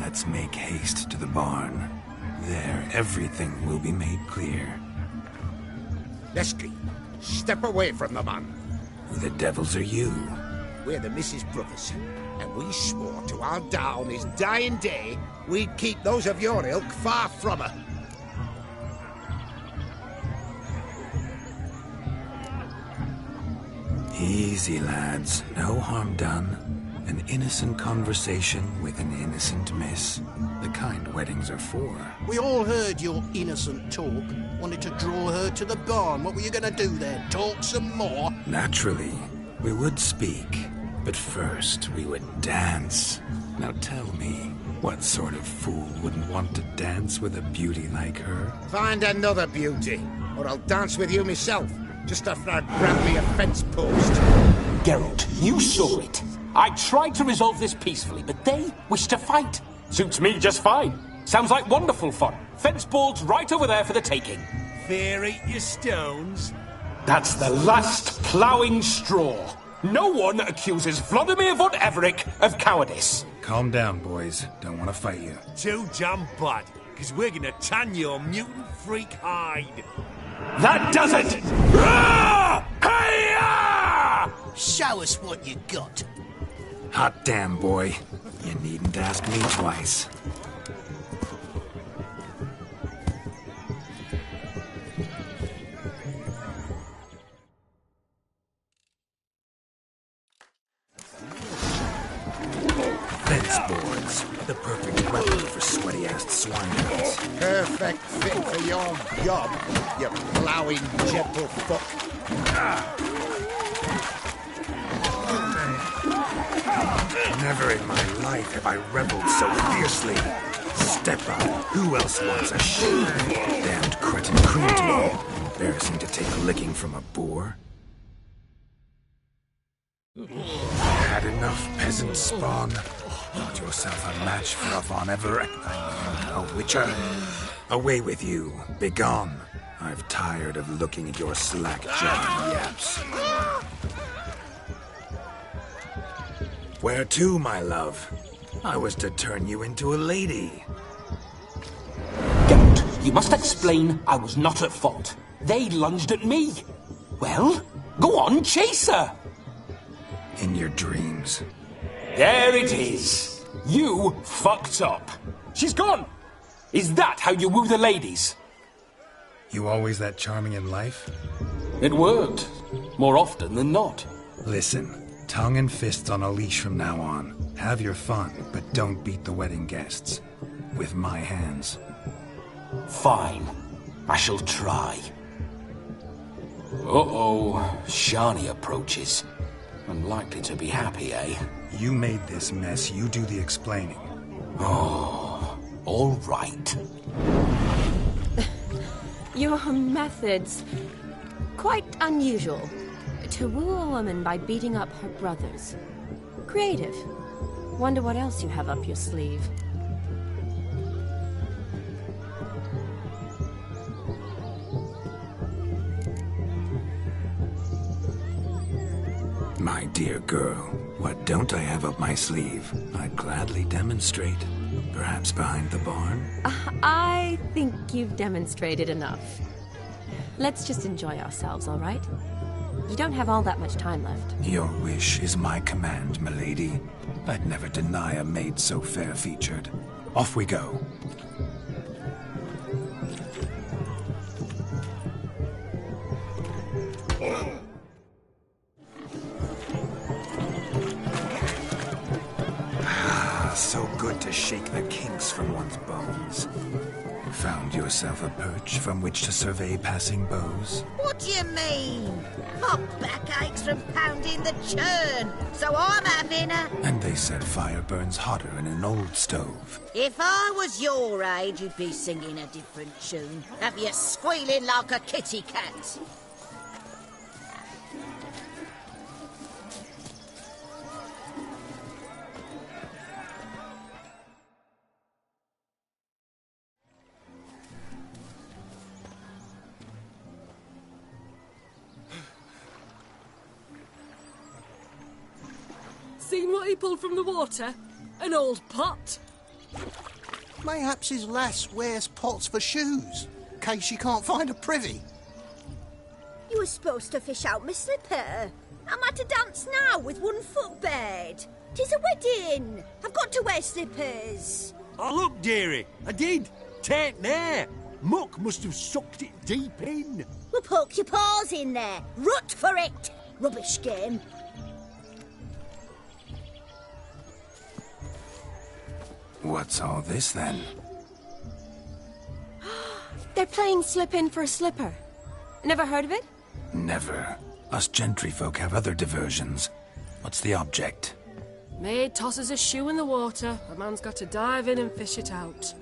Let's make haste to the barn. There, everything will be made clear. Lesky, step away from the man. Who the devils are you? We're the Mrs. Brothers, and we swore to our da on his dying day we'd keep those of your ilk far from her. Easy, lads. No harm done. An innocent conversation with an innocent miss. The kind weddings are for. We all heard your innocent talk. Wanted to draw her to the barn. What were you going to do there? Talk some more? Naturally. We would speak. But first, we would dance. Now tell me, what sort of fool wouldn't want to dance with a beauty like her? Find another beauty, or I'll dance with you myself, just after I grab me a fence post. Geralt, you saw it. I tried to resolve this peacefully, but they wish to fight. Suits me just fine. Sounds like wonderful fun. Fence boards right over there for the taking. Fear eat your stones. That's the last ploughing straw. No one accuses Vladimir von Everett of cowardice. Calm down, boys. Don't want to fight you. Too damn bad, because we're gonna tan your mutant freak hide. That does it! Show us what you got. Hot damn, boy. You needn't ask me twice. Fence boards. The perfect weapon for sweaty-assed swine. Perfect fit for your job, you ploughing gentlefoot. Never in my life have I rebelled so fiercely. Step up. Who else wants a shave? Damned cretin creamed me. Embarrassing to take a licking from a boor. Had enough, peasant spawn. Not yourself a match for a Von Everett. A witcher. Away with you. Begone. I've tired of looking at your slack-jawed yaps. Where to, my love? I was to turn you into a lady. Geralt, you must explain I was not at fault. They lunged at me. Well, go on, chase her. In your dreams. There it is. You fucked up. She's gone. Is that how you woo the ladies? You always that charming in life? It worked. More often than not. Listen, tongue and fists on a leash from now on. Have your fun, but don't beat the wedding guests. With my hands. Fine. I shall try. Uh-oh. Shani approaches. Unlikely to be happy, eh? You made this mess. You do the explaining. Oh, all right. Your methods... quite unusual. To woo a woman by beating up her brothers. Creative. Wonder what else you have up your sleeve. My dear girl, what don't I have up my sleeve? I'd gladly demonstrate. Perhaps behind the barn? I think you've demonstrated enough. Let's just enjoy ourselves, all right? You don't have all that much time left. Your wish is my command, milady. I'd never deny a maid so fair-featured. Off we go. So good to shake the kinks from one's bones. Found yourself a perch from which to survey passing beaux? What do you mean? My back aches from pounding the churn, so I'm having a... And they said fire burns hotter in an old stove. If I was your age, you'd be singing a different tune. Have you squealing like a kitty cat? Seen what he pulled from the water? An old pot. Mayhaps his lass wears pots for shoes, in case she can't find a privy. You were supposed to fish out my slipper. I'm at a dance now with one foot bed. 'Tis a wedding. I've got to wear slippers. Oh, look, dearie, I did. Tain't there. Muck must have sucked it deep in. Well, poke your paws in there. Rut for it. Rubbish game. What's all this, then? They're playing slip in for a slipper. Never heard of it? Never. Us gentry folk have other diversions. What's the object? Maid tosses a shoe in the water. A man's got to dive in and fish it out.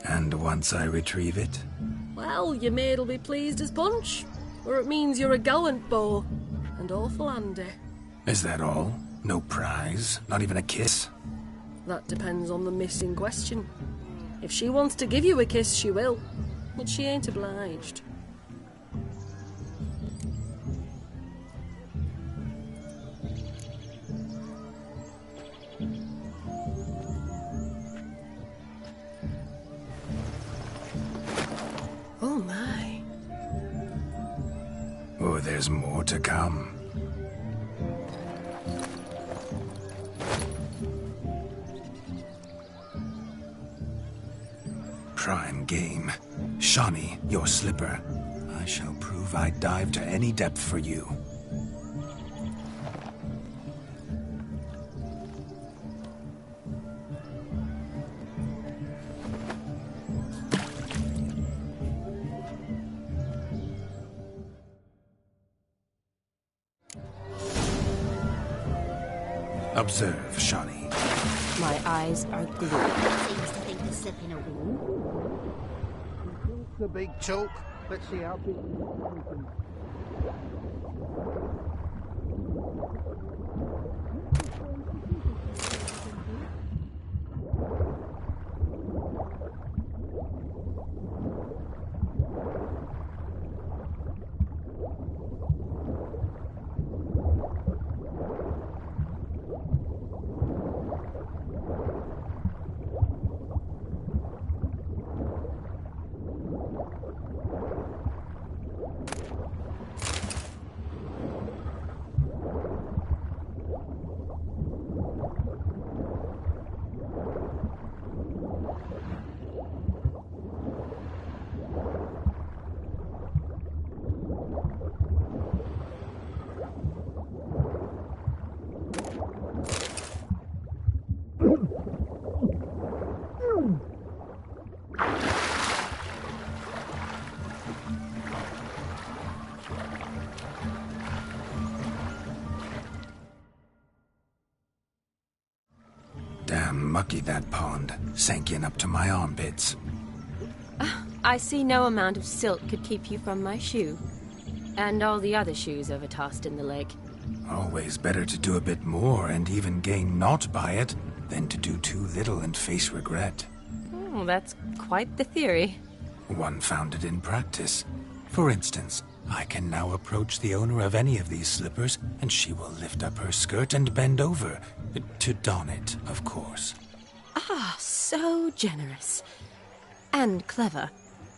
And once I retrieve it? Well, your maid'll be pleased as punch. Or it means you're a gallant beau. And awful handy. Is that all? No prize? Not even a kiss? That depends on the miss in question. If she wants to give you a kiss, she will. but she ain't obliged. Oh my. Oh, there's more to come. Prime game. Shawnee, your slipper. I shall prove I'd dive to any depth for you. Observe, Shawnee. My eyes are glued. Seems to think they're slipping away. The big talk. Let's see how big we can. Damn mucky that pond. Sank in up to my armpits. I see no amount of silt could keep you from my shoe. And all the other shoes overtossed in the lake. Always better to do a bit more and even gain naught by it than to do too little and face regret. Oh, that's quite the theory. One founded in practice. For instance, I can now approach the owner of any of these slippers, and she will lift up her skirt and bend over. To don it, of course. Ah, so generous. And clever.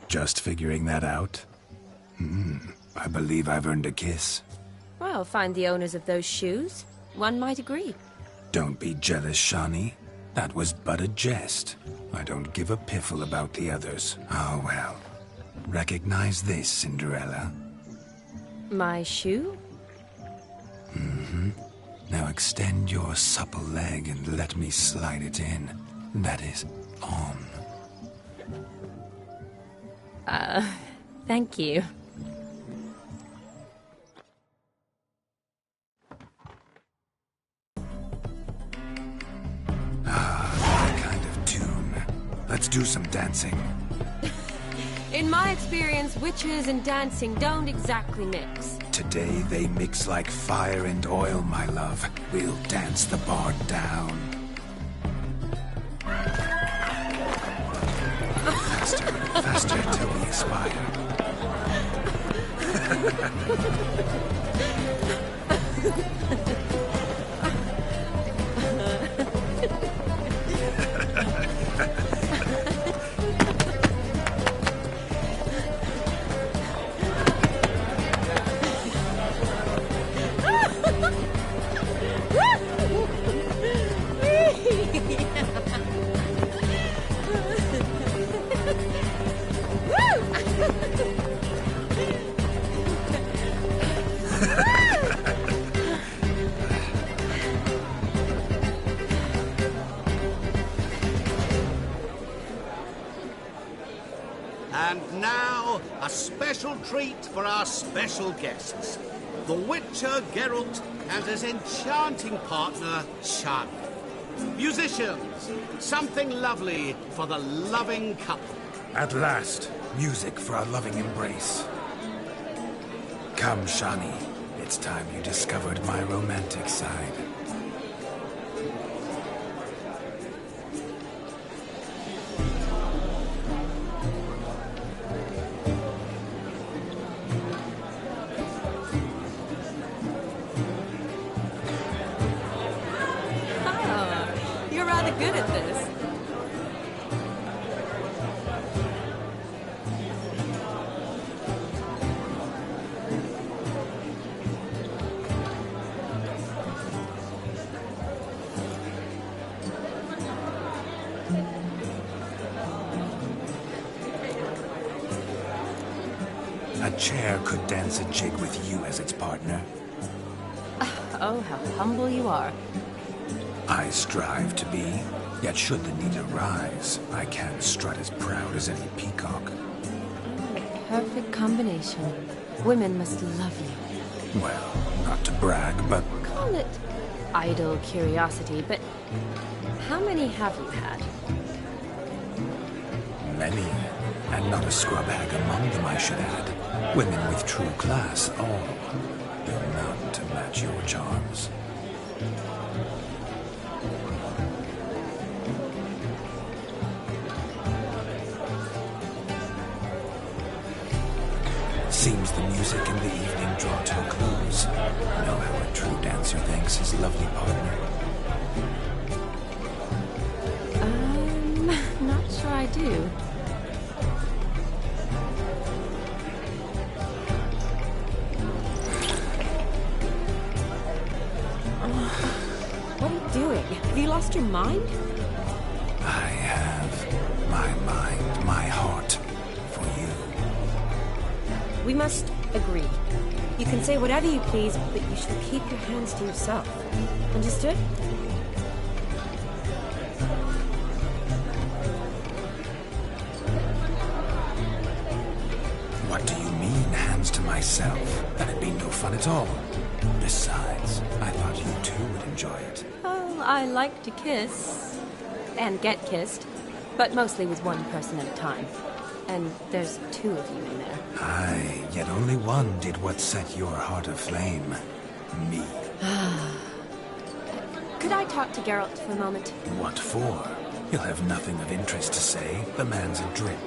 Just figuring that out? I believe I've earned a kiss. Well, find the owners of those shoes. One might agree. Don't be jealous, Shawnee. That was but a jest. I don't give a piffle about the others. Oh, well. Recognize this, Cinderella. My shoe? Now extend your supple leg and let me slide it in. That is, on. Thank you. That kind of tune. Let's do some dancing. In my experience, witches and dancing don't exactly mix. Today they mix like fire and oil, my love. We'll dance the bard down. Faster, faster till we aspire. And now, a special treat for our special guests. The Witcher Geralt and his enchanting partner, Shawnee. Musicians, something lovely for the loving couple. At last, music for a loving embrace. Come, Shawnee. It's time you discovered my romantic side. rather good at this. A chair could dance a jig with you as its partner. Oh, how humble you are. I strive to be, yet should the need arise, I can't strut as proud as any peacock. Perfect combination. Women must love you. Well, not to brag, but Call it idle curiosity, but how many have you had? many, and not a scrub hag among them, I should add. Women with true class, all, though none to match your charms. Seems the music and the evening draw to a close. Know how a true dancer thanks his lovely partner. Not sure I do. What are you doing? Have you lost your mind? I have my mind, my heart for you. We must agree. You can say whatever you please, but you should keep your hands to yourself. Understood? What do you mean, hands to myself? That'd be no fun at all. Besides, I thought you too would enjoy it. Oh, I like to kiss. And get kissed. But mostly with one person at a time. And there's two of you in there. Aye, yet only one did what set your heart aflame. Me. Could I talk to Geralt for a moment? What for? He'll have nothing of interest to say. The man's adrip.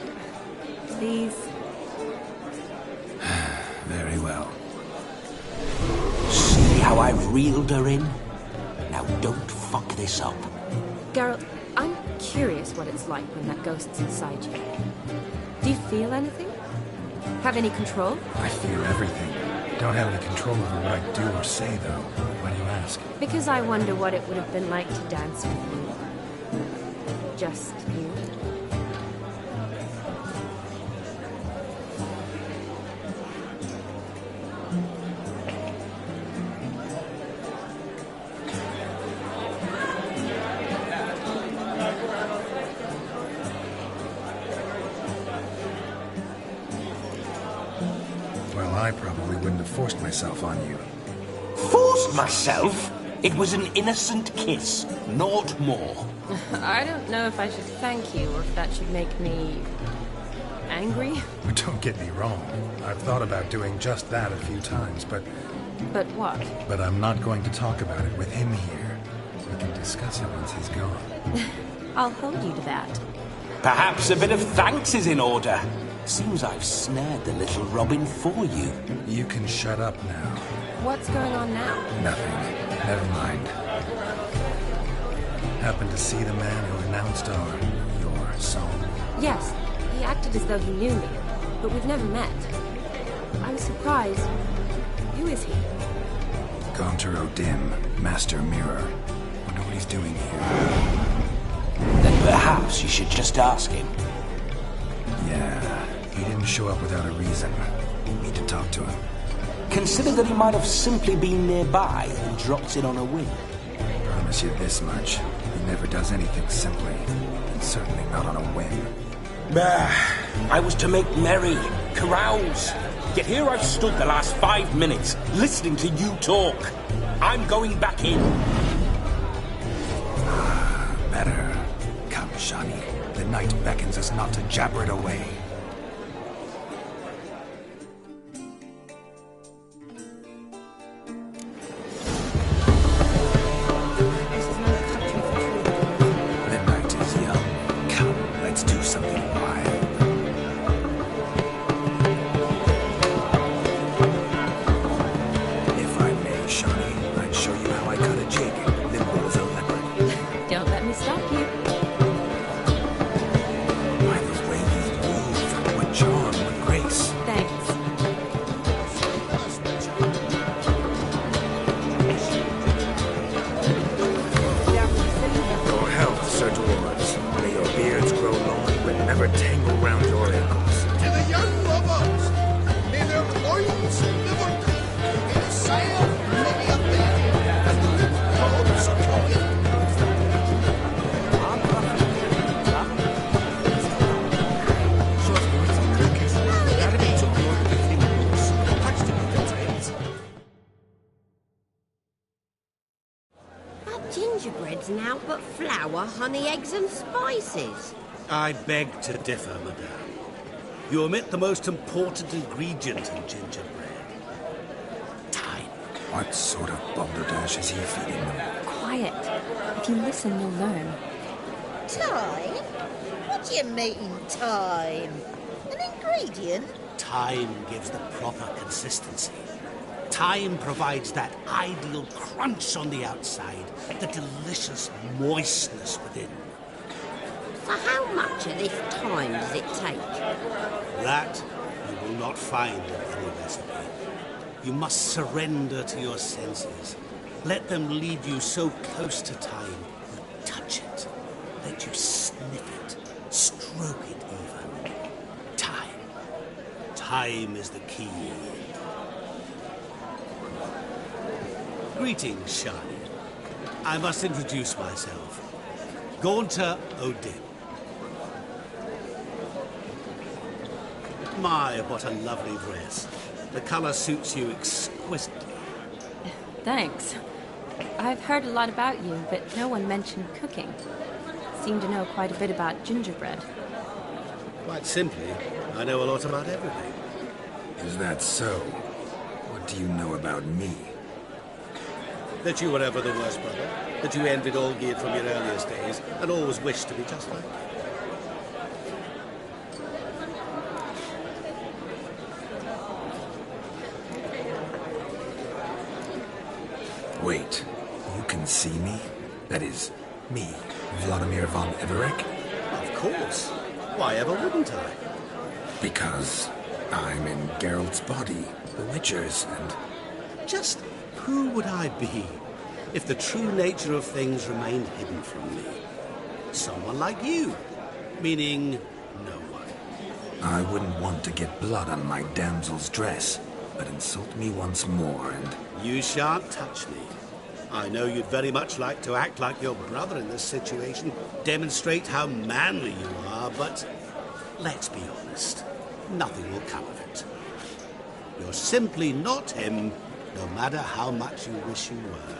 Please? Very well. See how I reeled her in? Now don't fuck this up. Geralt, I'm curious what it's like when that ghost's inside you. Do you feel anything? Have any control? I fear everything. Don't have any control over what I do or say, though. Why do you ask? Because I wonder what it would have been like to dance with you. Just you. Well, I probably wouldn't have forced myself on you. Forced myself? It was an innocent kiss, naught more. I don't know if I should thank you or if that should make me angry. Don't get me wrong. I've thought about doing just that a few times, but what? But I'm not going to talk about it with him here. We can discuss it once he's gone. I'll hold you to that. Perhaps a bit of thanks is in order. Seems I've snared the little Robin for you. You can shut up now. What's going on now? Nothing. Never mind. Happened to see the man who announced your song? Yes, he acted as though he knew me, but we've never met. I was surprised. Who is he? Gaunter O'Dim, Master Mirror. Wonder what he's doing here. Then perhaps you should just ask him. Yeah, he didn't show up without a reason. Need to talk to him. Consider that he might have simply been nearby and dropped in on a whim. Promise you this much. He never does anything simply, and certainly not on a whim. I was to make merry, carouse. Yet here I've stood the last 5 minutes, listening to you talk. I'm going back in. Better. Come, Shani. The night beckons us not to jabber it away. The night is young. Come, let's do something wild. If I may, Shani, I'd show you how I cut a jig, nimble as a leopard. Don't let me to stop you. By the way you move, what charm, what grace. Thanks. Your health, Sir Dwarves. May your beards grow long, but never tangle round your ankles. To the young lovers, may their loins never cool in sail many a bed, and the good gods cooking. Gingerbread's now but flour, honey, eggs and spices. I beg to differ, madame. You omit the most important ingredient in gingerbread. Time. What sort of balderdash is he feeding them? Quiet. If you listen, you'll learn. Time? What do you mean, time? An ingredient? Time gives the proper consistency. Time provides that ideal crunch on the outside, the delicious moistness within. So how much of this time does it take? That you will not find in any recipe. You must surrender to your senses. Let them lead you so close to time, you touch it. Let you sniff it, stroke it even. Time. Time is the key. Greetings, Shani. I must introduce myself. Gaunter Odin. My, what a lovely dress. The colour suits you exquisitely. Thanks. I've heard a lot about you, but no one mentioned cooking. Seem to know quite a bit about gingerbread. Quite simply, I know a lot about everything. Is that so? What do you know about me? That you were ever the worst brother. That you envied Olgierd from your earliest days, and always wished to be just like you. Wait, you can see me? That is, me, Vladimir von Everec? Of course. Why ever wouldn't I? Because I'm in Geralt's body, the Witcher's, and... Just who would I be if the true nature of things remained hidden from me? Someone like you, meaning no one. I wouldn't want to get blood on my damsel's dress, but insult me once more and... You shan't touch me. I know you'd very much like to act like your brother in this situation, demonstrate how manly you are, but let's be honest, nothing will come of it. You're simply not him, no matter how much you wish you were.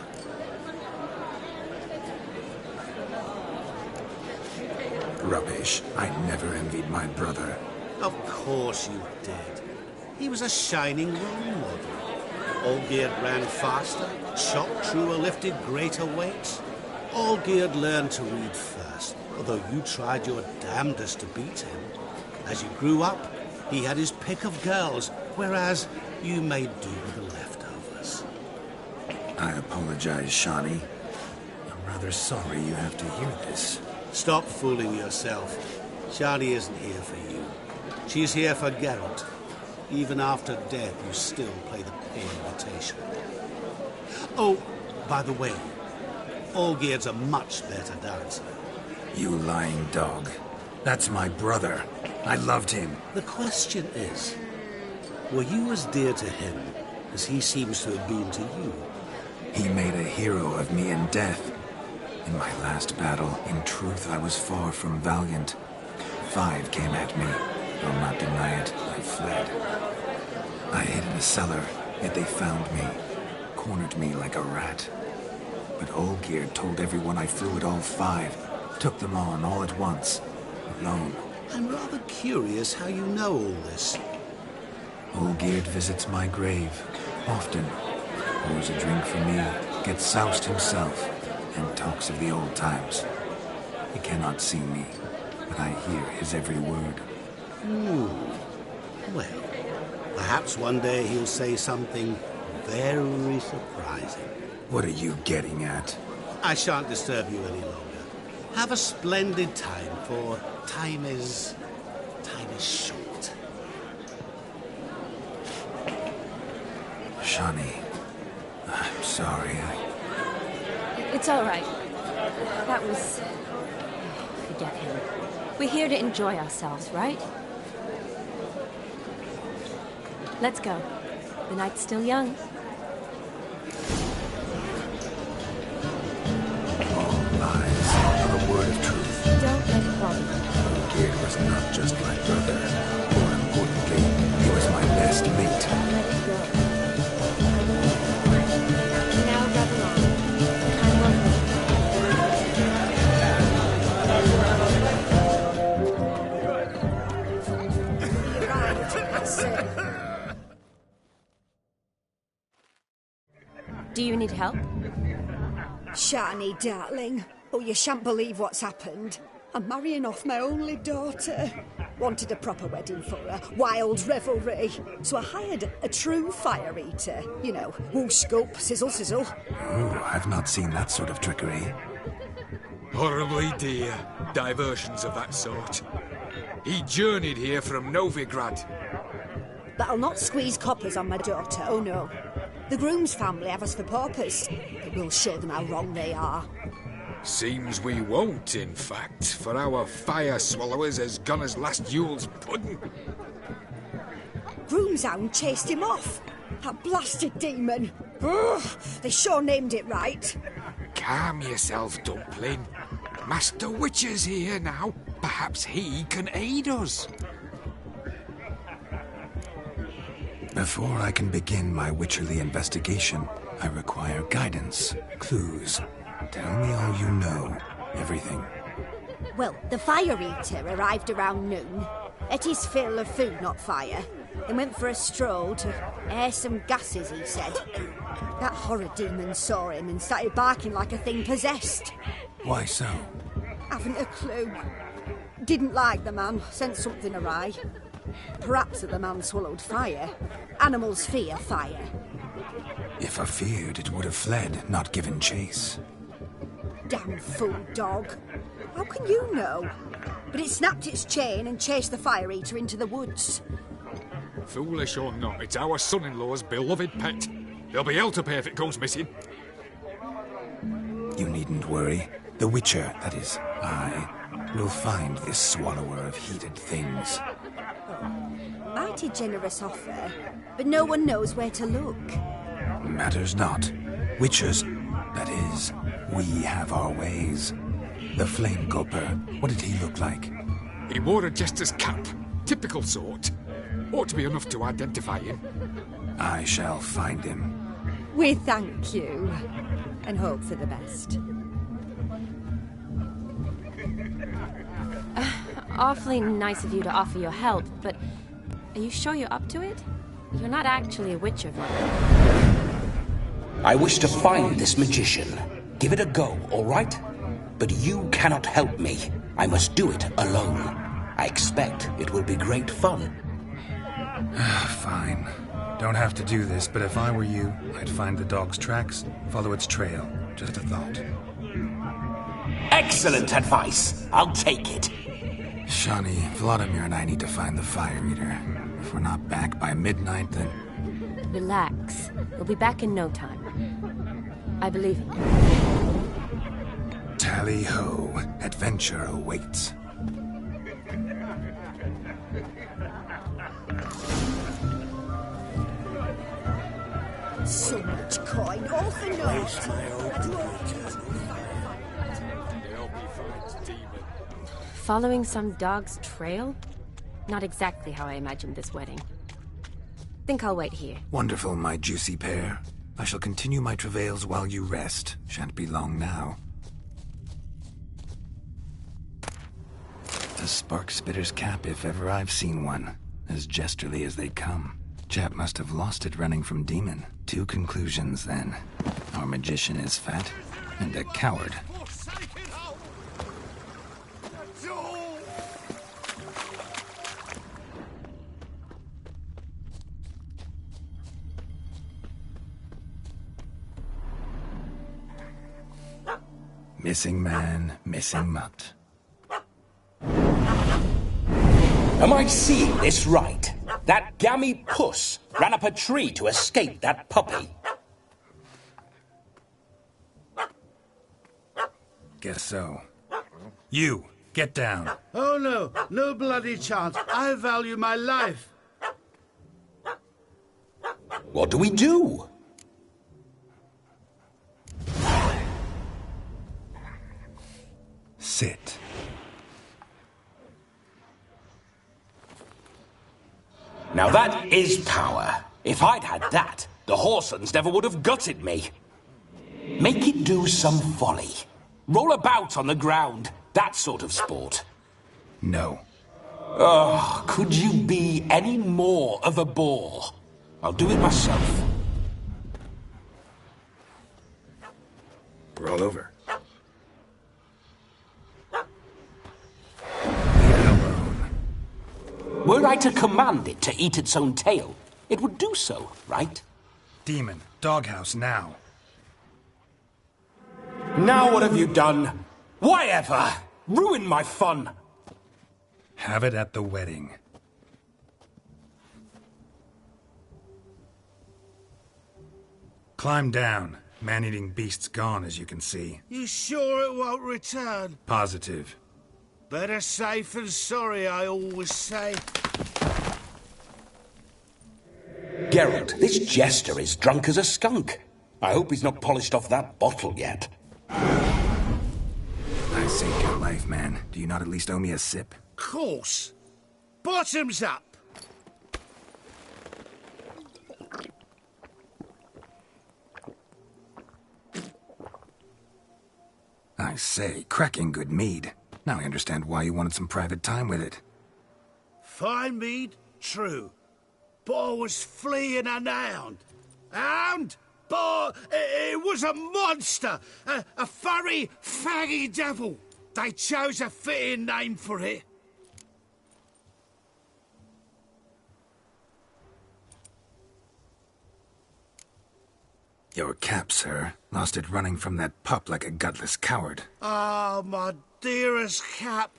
Rubbish. I never envied my brother. Of course you did. He was a shining role model. Olgierd ran faster, shot truer, lifted greater weights. Olgierd learned to read first, although you tried your damnedest to beat him. As you grew up, he had his pick of girls, whereas you made do with the leftovers. I apologize, Shani. I'm rather sorry you have to hear this. Stop fooling yourself. Shani isn't here for you. She's here for Geralt. Even after death, you still play the poor imitation. Oh, by the way, Olgierd's a much better dancer. You lying dog. That's my brother. I loved him. The question is, were you as dear to him as he seems to have been to you? He made a hero of me in death. In my last battle, in truth, I was far from valiant. 5 came at me. I'll not deny it, I fled. I hid in a cellar, yet they found me, cornered me like a rat. But Olgierd told everyone I flew at all 5, took them on all at once, alone. I'm rather curious how you know all this. Olgierd visits my grave, often. Pours a drink for me, gets soused himself, and talks of the old times. He cannot see me, but I hear his every word. Well, perhaps one day he'll say something very surprising. What are you getting at? I shan't disturb you any longer. Have a splendid time, for time is short. Shani, I'm sorry. It's all right. That was... Forget him. We're here to enjoy ourselves, right? Let's go. The night's still young. All lies, not a word of truth. Don't let it bother you. Geard was not just my brother. More importantly, he was my best mate. Let it go. Now gather on. I Do you need help? Shani, darling. Oh, you shan't believe what's happened. I'm marrying off my only daughter. Wanted a proper wedding for her, wild revelry. So I hired a true fire eater. You know, whoosh, gulp, sizzle, sizzle. Ooh, I've not seen that sort of trickery. Horribly dear diversions of that sort. He journeyed here from Novigrad. But I'll not squeeze coppers on my daughter, oh no. The groom's family have us for paupers, but we'll show them how wrong they are. Seems we won't, in fact, for our fire swallowers has gone as last Yule's pudding. Groom's hound chased him off. That blasted demon. Ugh, they sure named it right. Calm yourself, Dumpling. Master Witcher's here now. Perhaps he can aid us. Before I can begin my witcherly investigation, I require guidance, clues. Tell me all you know. Everything. Well, the fire eater arrived around noon. Ate his fill of food, not fire. Then went for a stroll to air some gases, he said. That horror demon saw him and started barking like a thing possessed. Why so? Haven't a clue. Didn't like the man, sent something awry. Perhaps that the man swallowed fire. Animals fear fire. If I feared, it would have fled, not given chase. Damn fool dog. How can you know? But it snapped its chain and chased the fire eater into the woods. Foolish or not, it's our son-in-law's beloved pet. There'll be hell to pay if it goes missing. You needn't worry. The Witcher, that is, I, will find this swallower of heated things. Mighty generous offer, but no one knows where to look. Matters not. Witchers, that is, we have our ways. The Flame Gulper, what did he look like? He wore a jester's cap. Typical sort. Ought to be enough to identify him. I shall find him. We thank you, and hope for the best. Awfully nice of you to offer your help, but are you sure you're up to it? You're not actually a witcher, I wish to find this magician. Give it a go, all right? But you cannot help me. I must do it alone. I expect it will be great fun. Fine. Don't have to do this, but if I were you, I'd find the dog's tracks, follow its trail. Just a thought. Excellent advice. I'll take it. Shani, Vladimir and I need to find the fire eater. If we're not back by midnight, then... Relax. We'll be back in no time. I believe in you. Tally-ho. Adventure awaits. So much coin, all for naught. Following some dog's trail? Not exactly how I imagined this wedding. Think I'll wait here. Wonderful, my juicy pair. I shall continue my travails while you rest. Shan't be long now. The Spark Spitter's cap, if ever I've seen one. As jesterly as they come. Chap must have lost it running from Demon. Two conclusions, then. Our magician is fat, and a coward. Missing man, missing mutt. Am I seeing this right? That gammy puss ran up a tree to escape that puppy. Guess so. You, get down. Oh no, no bloody chance. I value my life. What do we do? Sit. Now that is power. If I'd had that, the Horsons never would have gutted me. Make it do some folly. Roll about on the ground. That sort of sport. No. Oh, could you be any more of a bore? I'll do it myself. Roll over. Were I to command it to eat its own tail, it would do so, right? Demon, doghouse now. Now what have you done? Why ever? Ruin my fun. Have it at the wedding. Climb down. Man-eating beast's gone, as you can see. You sure it won't return? Positive. Better safe than sorry, I always say. Geralt, this jester is drunk as a skunk. I hope he's not polished off that bottle yet. I saved your life, man. Do you not at least owe me a sip? Course. Bottoms up. I say, cracking good mead. Now I understand why you wanted some private time with it. Fine mead, true. But I was fleeing an hound. Hound? But it was a monster. A furry, faggy devil. They chose a fitting name for it. Your cap, sir. Lost it running from that pup like a gutless coward. Ah, my dearest cap.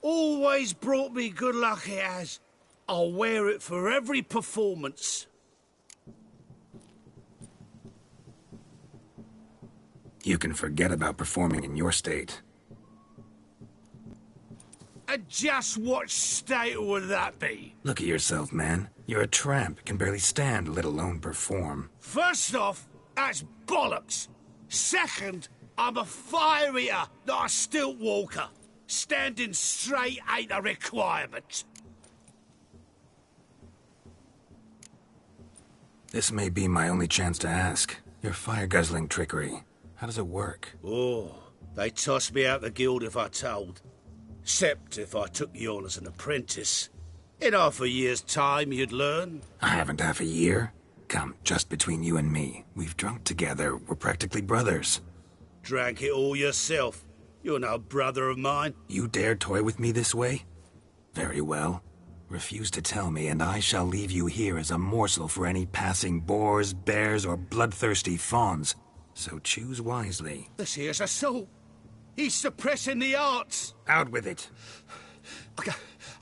Always brought me good luck, it has. I'll wear it for every performance. You can forget about performing in your state. And just what state would that be? Look at yourself, man. You're a tramp, can barely stand, let alone perform. First off, that's bollocks. Second, I'm a fire eater, not a stilt walker. Standing straight ain't a requirement. This may be my only chance to ask. Your fire-guzzling trickery. How does it work? Oh, they toss me out the guild if I told. Except if I took you on as an apprentice. In half a year's time, you'd learn. I haven't half a year. Come, just between you and me. We've drunk together. We're practically brothers. Drank it all yourself. You're no brother of mine. You dare toy with me this way? Very well. Refuse to tell me, and I shall leave you here as a morsel for any passing boars, bears, or bloodthirsty fawns. So choose wisely. This here's assault. He's suppressing the arts. Out with it. I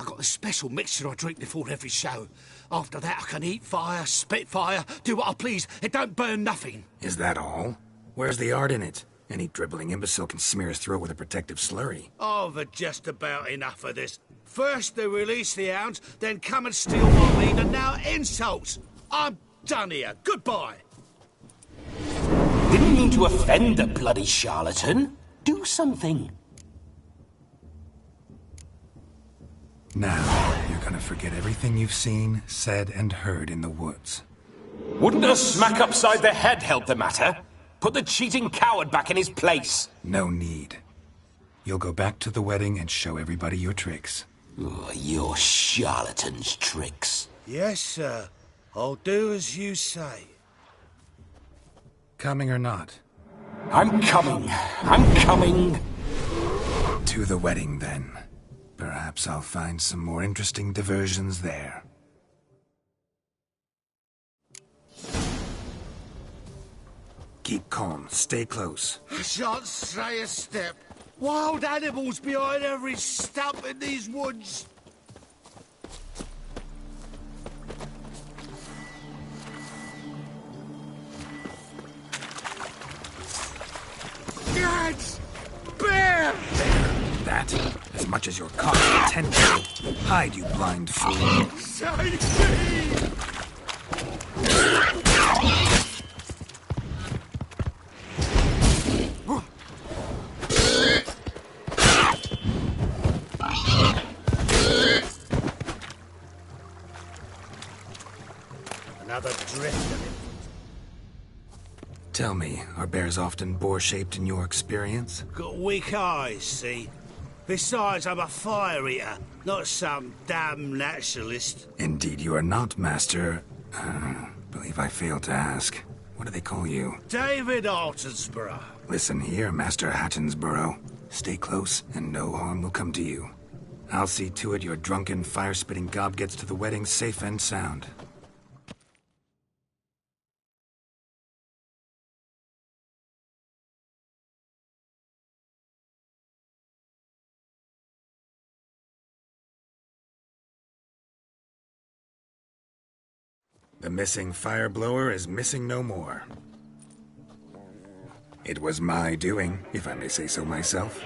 got a special mixture I drink before every show. After that, I can eat fire, spit fire, do what I please. It don't burn nothing. Is that all? Where's the art in it? Any dribbling imbecile can smear his throat with a protective slurry. I've had just about enough of this. First they release the hounds, then come and steal my meat, and now insults. I'm done here. Goodbye. Didn't mean to offend the bloody charlatan. Do something. Now, you're gonna forget everything you've seen, said, and heard in the woods. Wouldn't a smack upside the head help the matter? Put the cheating coward back in his place. No need. You'll go back to the wedding and show everybody your tricks. Oh, your charlatan's tricks. Yes, sir. I'll do as you say. Coming or not? I'm coming. I'm coming. To the wedding, then. Perhaps I'll find some more interesting diversions there. Keep calm. Stay close. I shan't stray a step. Wild animals behind every stump in these woods. Gads! Bear! That, as much as you're caught, tend to. Hide, you blind fool. Save me! Another drift of it. Tell me, are bears often boar-shaped in your experience? Got weak eyes, see? Besides, I'm a fire eater, not some damn naturalist. Indeed you are not, Master... believe I failed to ask. What do they call you? David Altonsborough. Listen here, Master Hattonsborough. Stay close, and no harm will come to you. I'll see to it your drunken, fire-spitting gob gets to the wedding safe and sound. The missing fire blower is missing no more. It was my doing, if I may say so myself.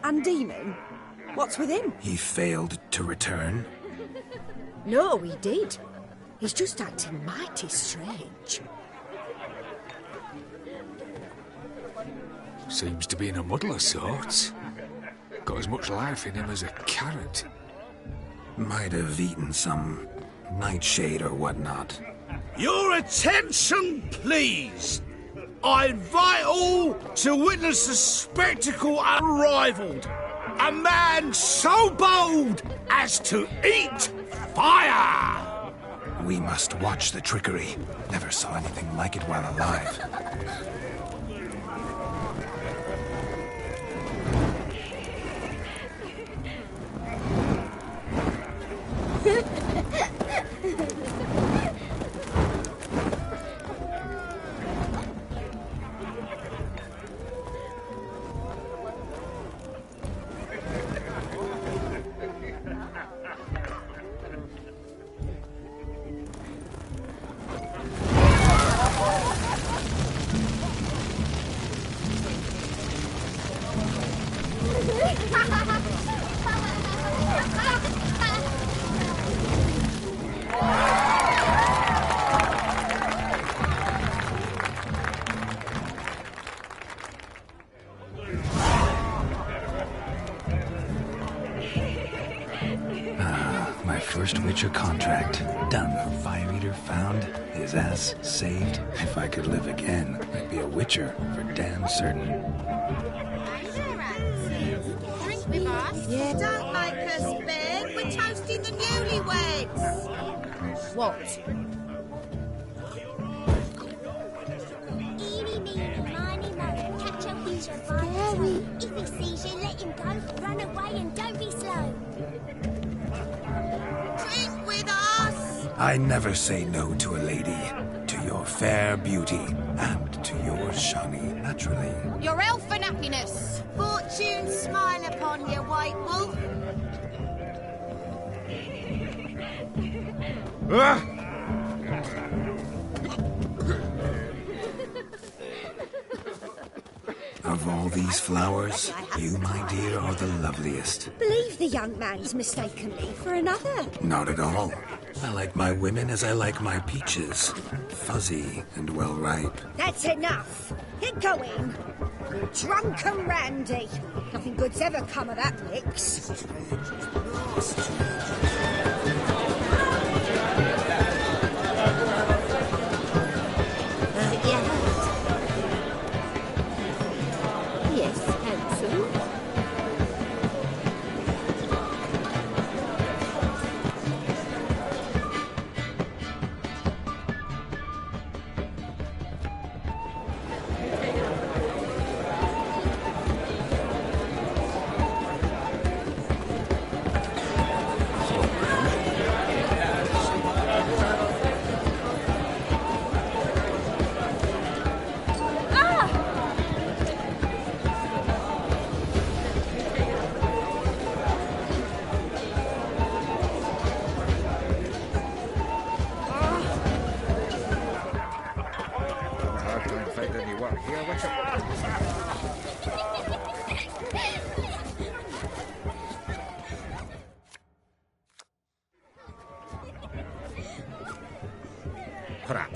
And Demon? What's with him? He failed to return. No, he did. He's just acting mighty strange. Seems to be in a muddle of sorts. Got as much life in him as a carrot. Might have eaten some nightshade or whatnot. Your attention, please! I invite all to witness a spectacle unrivaled. A man so bold as to eat fire! We must watch the trickery. Never saw anything like it while alive. First Witcher contract. Done. Fire Eater found. His ass saved. If I could live again, I'd be a Witcher for damn certain. Drink with us? Yeah. Don't make us beg. We're toasting the newlyweds. What? Eeny, meeny, miny, moe. Catch up, he's your fire. If he sees you, let him go. Run away and don't be slow. Drink with us! I never say no to a lady. To your fair beauty. And to yours, Shani, naturally. Your elfin happiness. Fortune smile upon you, White Wolf. Of all these flowers, you, my dear, are the loveliest. Believe the young man's mistaken me for another. Not at all. I like my women as I like my peaches. Fuzzy and well ripe. That's enough. Get going. Drunken Randy. Nothing good's ever come of that mix. Yes, handsome.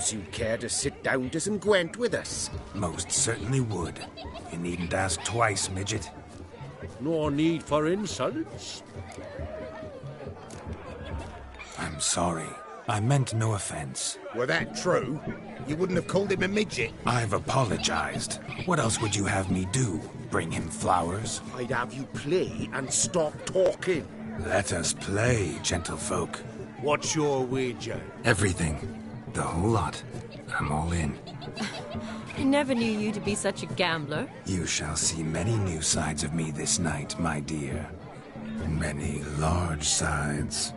Suppose you'd care to sit down to some Gwent with us? Most certainly would. You needn't ask twice, midget. No need for insults. I'm sorry. I meant no offense. Were that true, you wouldn't have called him a midget. I've apologized. What else would you have me do? Bring him flowers? I'd have you play and stop talking. Let us play, gentlefolk. What's your wager? Everything. The whole lot. I'm all in. I never knew you to be such a gambler. You shall see many new sides of me this night, my dear. Many large sides.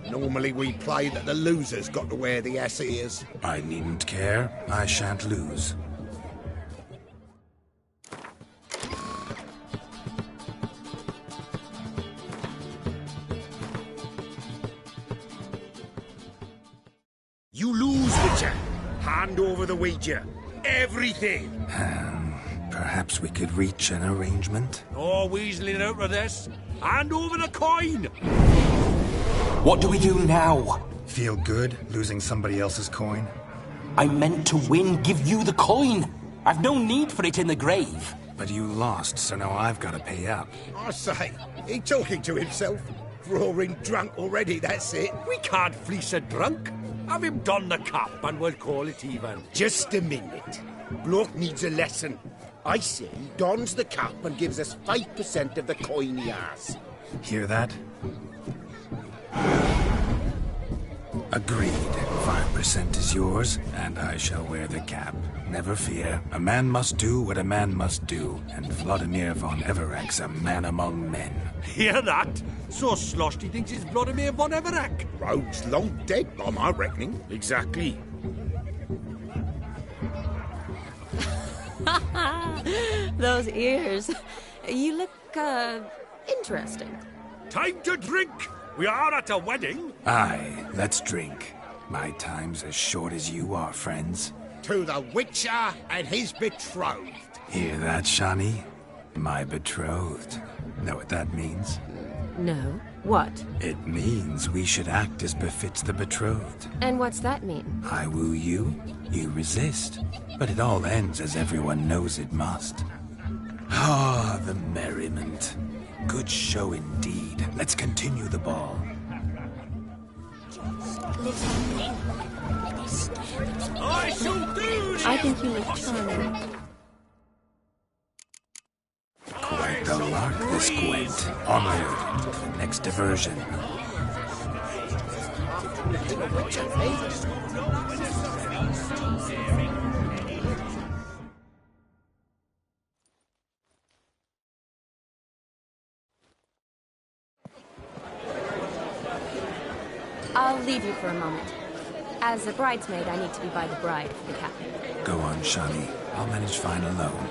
Normally we play that the loser's got to wear the ass ears. I needn't care. I shan't lose. You lose, Witcher. Hand over the wager. Everything. Perhaps we could reach an arrangement? No weaseling out of this. Hand over the coin! What do we do now? Feel good losing somebody else's coin? I meant to win, give you the coin. I've no need for it in the grave. But you lost, so now I've got to pay up. I say, he talking to himself. Roaring drunk already, that's it. We can't fleece a drunk. Have him don the cap and we'll call it even. Just a minute. Bloke needs a lesson. I say he dons the cap and gives us 5% of the coin he has. Hear that? Agreed. 5% is yours, and I shall wear the cap. Never fear. A man must do what a man must do, and Vladimir von Everek's a man among men. Hear that? So sloshed he thinks he's Vladimir von Everek. Rogue's long dead, by my reckoning. Exactly. Those ears. You look, interesting. Time to drink! We are at a wedding. Aye, let's drink. My time's as short as you are, friends. To the Witcher and his betrothed. Hear that, Shani? My betrothed. Know what that means? No. What? It means we should act as befits the betrothed. And what's that mean? I woo you, you resist. But it all ends as everyone knows it must. Ah, the merriment. Good show indeed. Let's continue the ball. I shall do! I think you look charming. Quite the lark, this Gwent. Onward to the next diversion. I'll leave you for a moment. As a bridesmaid, I need to be by the bride for the captain. Go on, Shani. I'll manage fine alone.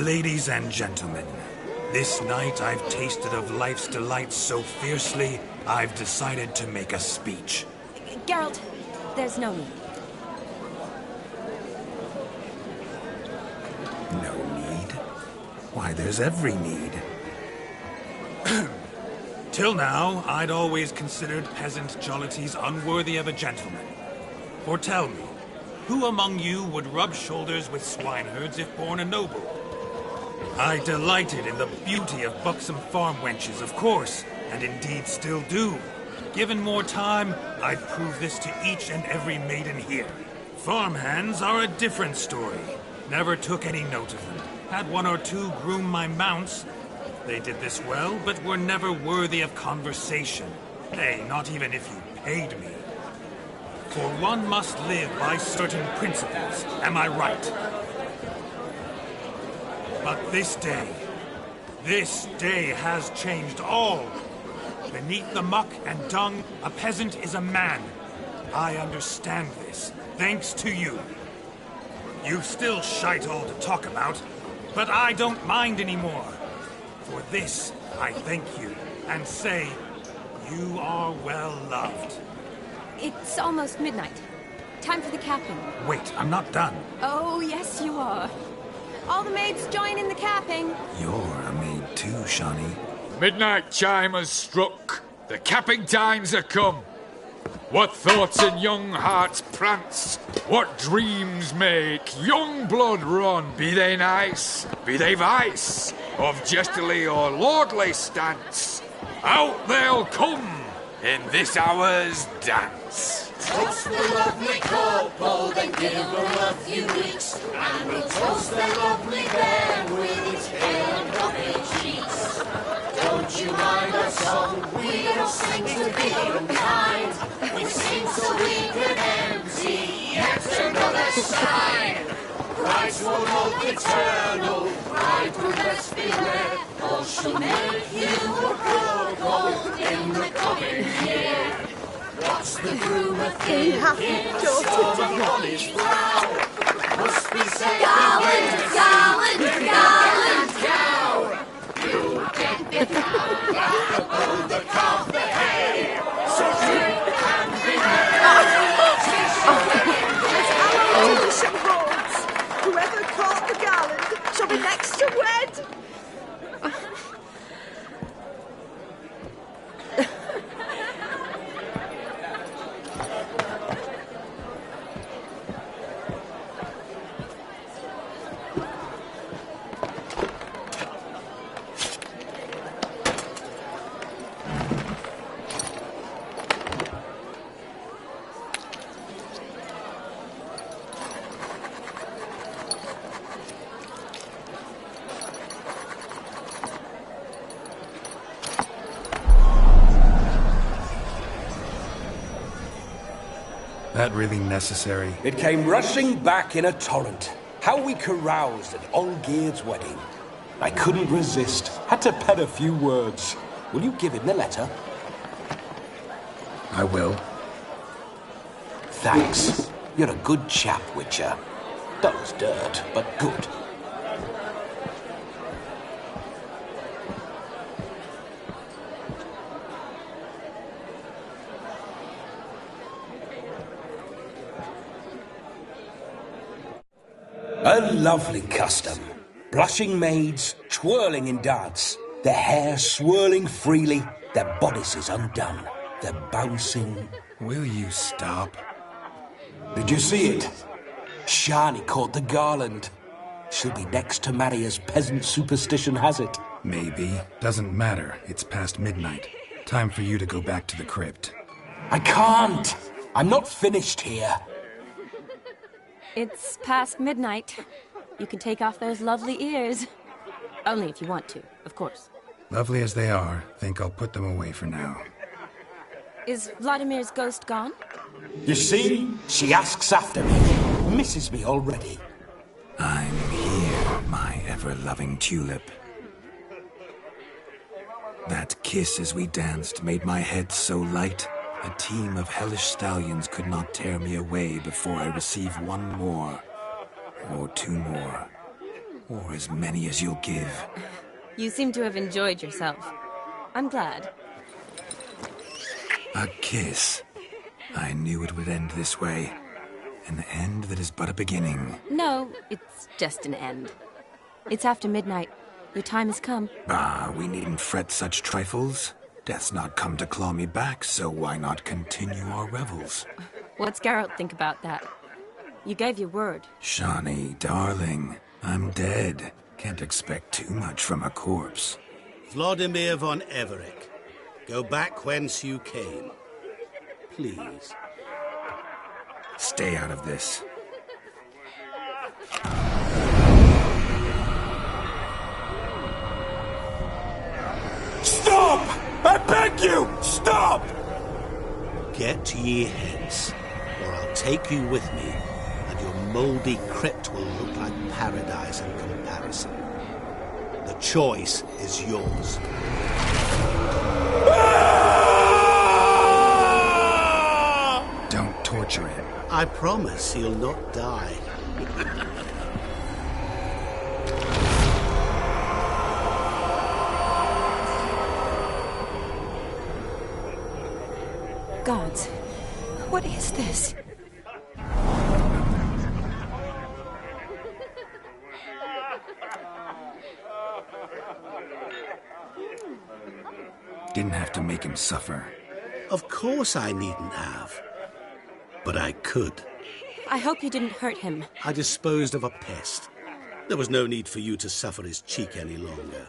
Ladies and gentlemen, this night I've tasted of life's delights so fiercely, I've decided to make a speech. Geralt, there's no need. No need? Why, there's every need. Till now, I'd always considered peasant jollities unworthy of a gentleman. For tell me, who among you would rub shoulders with swineherds if born a noble? I delighted in the beauty of buxom farm wenches, of course, and indeed still do. Given more time, I'd prove this to each and every maiden here. Farmhands are a different story. Never took any note of them. Had one or two groom my mounts. They did this well, but were never worthy of conversation. Nay, not even if you paid me. For one must live by certain principles, am I right? But this day has changed all. Beneath the muck and dung, a peasant is a man. I understand this, thanks to you. You've still shite all to talk about, but I don't mind anymore. For this, I thank you, and say, you are well loved. It's almost midnight. time for the capping. Wait, I'm not done. Oh, yes, you are. All the maids join in the capping. You're a maid too, Shawnee. Midnight chime has struck. The capping times are come. What thoughts in young hearts prance? What dreams make young blood run? Be they nice, be they vice, of jestily or lordly stance, out they'll come in this hour's dance. Toast the lovely corporal, then give her a few weeks, and we'll toast the lovely bear with its pale and rocky cheeks. Don't you mind our song? We don't sing to be unkind. We sing so we can empty yet another sign. Christ will look eternal, pride will best beware, or she'll make you a corporal in the coming year. What's the rumour thinking? On his brow must be said. Garland, Garland, Garland, cow. You get the cow, the calf, the hay. So you can be As tradition holds, whoever caught the Garland shall be next to wed. That really necessary? It came rushing back in a torrent. How we caroused at Olgierd's wedding. I couldn't resist. Had to pen a few words. Will you give him the letter? I will. Thanks. You're a good chap, Witcher. Dull's dirt, but good. A lovely custom. Blushing maids, twirling in dance, their hair swirling freely, their bodices undone, their bouncing... Will you stop? Did you see it? Shani caught the garland. She'll be next to marry as peasant superstition has it. Maybe. Doesn't matter. It's past midnight. Time for you to go back to the crypt. I can't! I'm not finished here. It's past midnight. You can take off those lovely ears. Only if you want to, of course. Lovely as they are, think I'll put them away for now. Is Vladimir's ghost gone? You see? She asks after me. Misses me already. I'm here, my ever-loving tulip. That kiss as we danced made my head so light. A team of hellish stallions could not tear me away before I receive one more. Or two more. Or as many as you'll give. You seem to have enjoyed yourself. I'm glad. A kiss. I knew it would end this way. An end that is but a beginning. No, it's just an end. It's after midnight. Your time has come. Ah, we needn't fret such trifles. Death's not come to claw me back, so why not continue our revels? What's Geralt think about that? You gave your word. Shawnee, darling, I'm dead. Can't expect too much from a corpse. Vladimir von Everec, go back whence you came. Please. Stay out of this. Stop! I beg you! Stop! Get ye hence, or I'll take you with me, and your mouldy crypt will look like paradise in comparison. The choice is yours. Don't torture him. I promise he'll not die. Gods, what is this? make him suffer. Of course I needn't have. But I could. I hope you didn't hurt him. I disposed of a pest. There was no need for you to suffer his cheek any longer.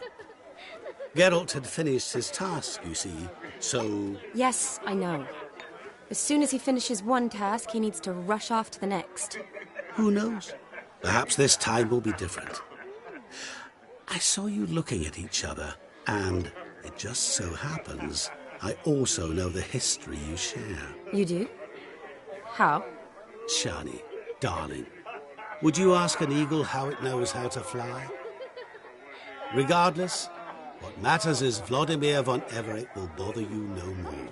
Geralt had finished his task, you see, so... Yes, I know. As soon as he finishes one task, he needs to rush off to the next. Who knows? Perhaps this time will be different. I saw you looking at each other, and it just so happens I also know the history you share. You do? How? Shani, darling, would you ask an eagle how it knows how to fly? Regardless, what matters is Vladimir von Everett will bother you no more.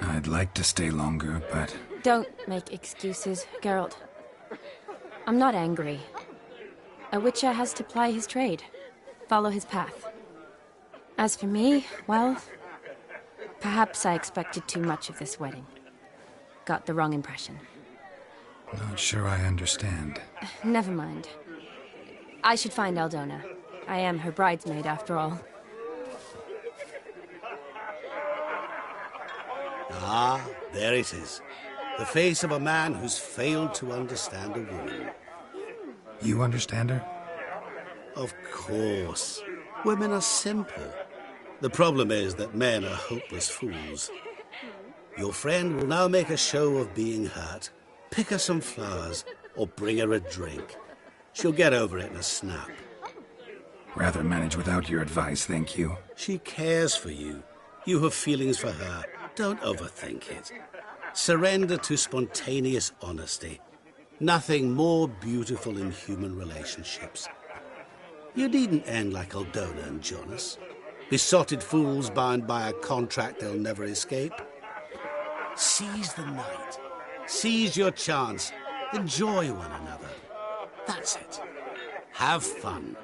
I'd like to stay longer, but... Don't make excuses, Geralt. I'm not angry. A Witcher has to ply his trade, follow his path. As for me, well, perhaps I expected too much of this wedding. Got the wrong impression. Not sure I understand. Never mind. I should find Aldona. I am her bridesmaid, after all. Ah, there it is. The face of a man who's failed to understand a woman. You understand her? Of course. Women are simple. The problem is that men are hopeless fools. Your friend will now make a show of being hurt, pick her some flowers, or bring her a drink. She'll get over it in a snap. Rather manage without your advice, thank you. She cares for you. You have feelings for her. Don't overthink it. Surrender to spontaneous honesty. Nothing more beautiful in human relationships. You needn't end like Aldona and Jonas. Besotted fools bound by a contract they'll never escape. Seize the night. Seize your chance. Enjoy one another. That's it. Have fun.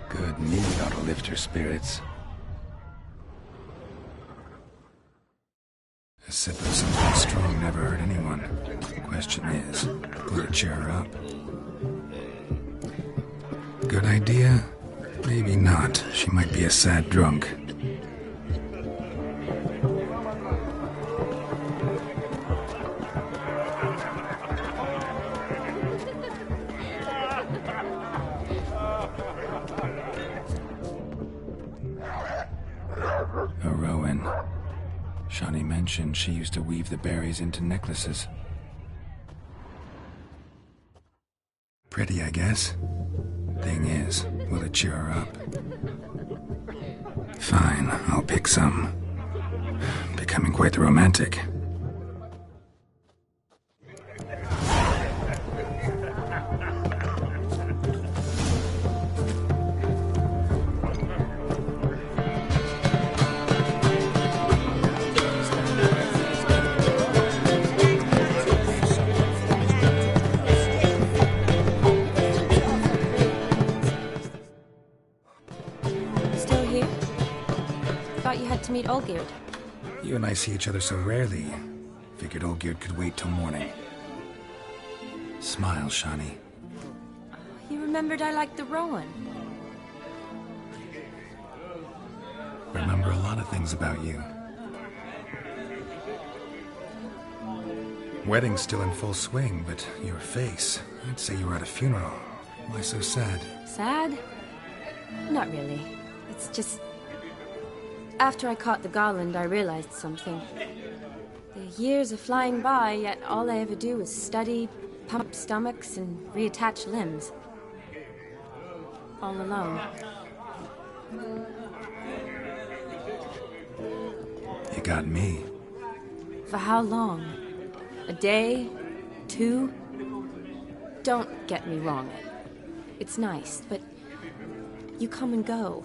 Good mead ought to lift her spirits. A sip of something strong never hurt anyone. The question is, will it cheer her up? Good idea? Maybe not. She might be a sad drunk. A Rowan. Shani mentioned she used to weave the berries into necklaces. Pretty, I guess. Thing is, will it cheer her up? Fine, I'll pick some. Becoming quite the romantic. Meet Olgierd. You and I see each other so rarely. Figured Olgierd could wait till morning. Smile, Shani. You remembered I liked the Rowan. Remember a lot of things about you. Wedding's still in full swing, but your face, I'd say you were at a funeral. Why so sad? Sad? Not really. It's just... After I caught the garland, I realized something. The years are flying by, yet all I ever do is study, pump stomachs, and reattach limbs. All alone. You got me. For how long? A day? 2? Don't get me wrong. It's nice, but you come and go.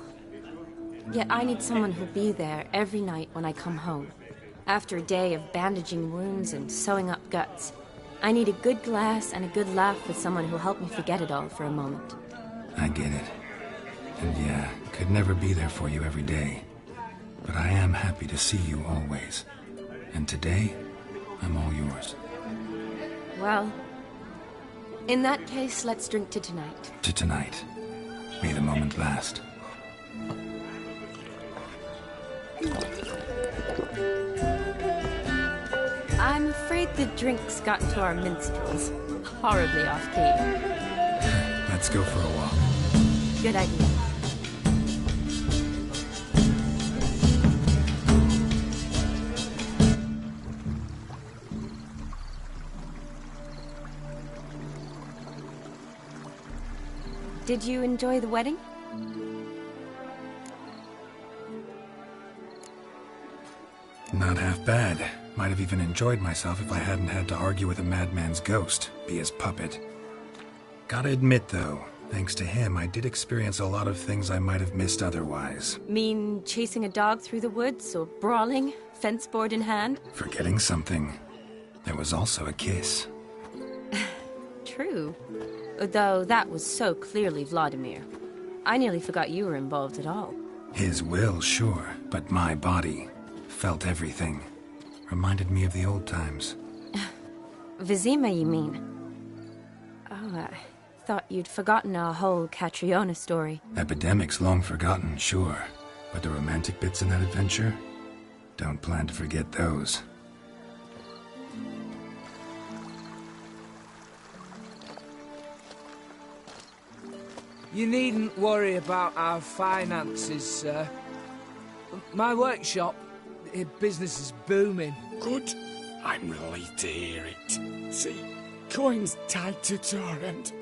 Yet I need someone who'll be there every night when I come home. After a day of bandaging wounds and sewing up guts. I need a good glass and a good laugh with someone who'll help me forget it all for a moment. I get it. And yeah, could never be there for you every day. But I am happy to see you always. And today, I'm all yours. Well, in that case, let's drink to tonight. To tonight. May the moment last. I'm afraid the drinks got to our minstrels. Horribly off-key. Let's go for a walk. Good idea. Did you enjoy the wedding? Not half bad. Might have even enjoyed myself if I hadn't had to argue with a madman's ghost, be his puppet. Gotta admit, though, thanks to him, I did experience a lot of things I might have missed otherwise. Mean chasing a dog through the woods, or brawling, fence board in hand? Forgetting something. There was also a kiss. True. Though that was so clearly Vladimir. I nearly forgot you were involved at all. His will, sure, but my body felt everything. Reminded me of the old times. Vizima, you mean? Oh, I thought you'd forgotten our whole Catriona story. Epidemics long forgotten, sure. But the romantic bits in that adventure? Don't plan to forget those. You needn't worry about our finances, sir. My workshop, business is booming. Good. I'm relieved to hear it. See, coin's tied to Torrent.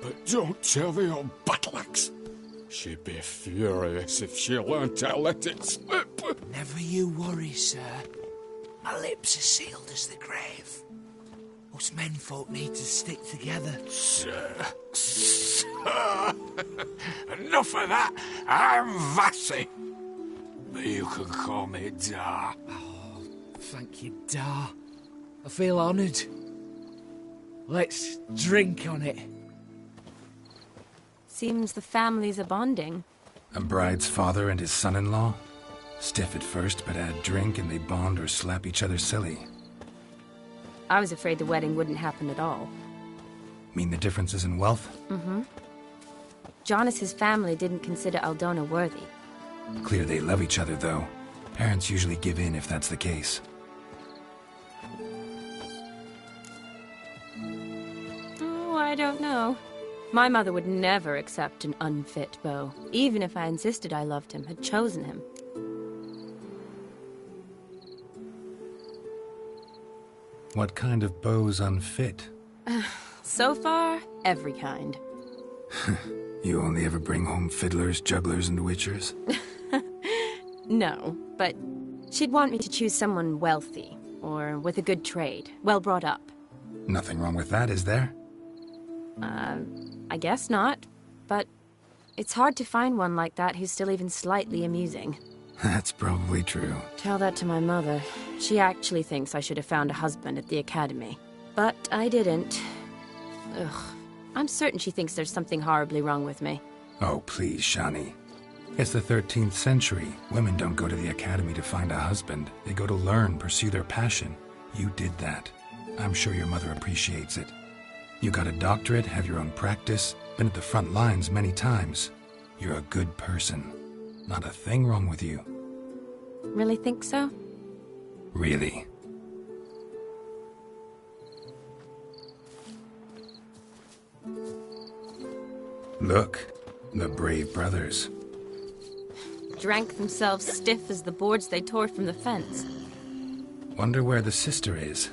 But don't tell the old battleaxe. She'd be furious if she learned to let it slip. Never you worry, sir. My lips are sealed as the grave. Us menfolk need to stick together. Sir. Enough of that. I'm Vassy. But you can call me Dar. Oh, thank you, Dar. I feel honoured. Let's drink on it. Seems the families are bonding. A bride's father and his son-in-law? Stiff at first, but add drink and they bond or slap each other silly. I was afraid the wedding wouldn't happen at all. Mean the differences in wealth? Mm-hmm. Jonas's family didn't consider Aldona worthy. Clear they love each other, though. Parents usually give in if that's the case. Oh, I don't know. My mother would never accept an unfit beau, even if I insisted I loved him, had chosen him. What kind of beau's unfit? So far, every kind. You only ever bring home fiddlers, jugglers, and witchers? No, but she'd want me to choose someone wealthy, or with a good trade, well brought up. Nothing wrong with that, is there? I guess not, but it's hard to find one like that who's still even slightly amusing. That's probably true. Tell that to my mother. She actually thinks I should have found a husband at the academy. But I didn't. Ugh. I'm certain she thinks there's something horribly wrong with me. Oh, please, Shani. It's the 13th century. Women don't go to the academy to find a husband. They go to learn, pursue their passion. You did that. I'm sure your mother appreciates it. You got a doctorate, have your own practice, been at the front lines many times. You're a good person. Not a thing wrong with you. Really think so? Really. Look, the brave brothers. Drank themselves stiff as the boards they tore from the fence. Wonder where the sister is.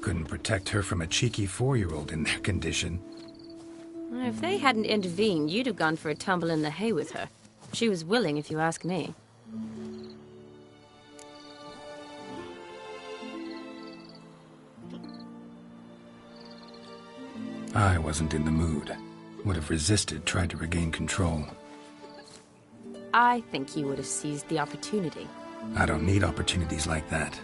Couldn't protect her from a cheeky 4-year-old in their condition. If they hadn't intervened, you'd have gone for a tumble in the hay with her. She was willing, if you ask me. I wasn't in the mood. Would have resisted, tried to regain control. I think you would have seized the opportunity. I don't need opportunities like that.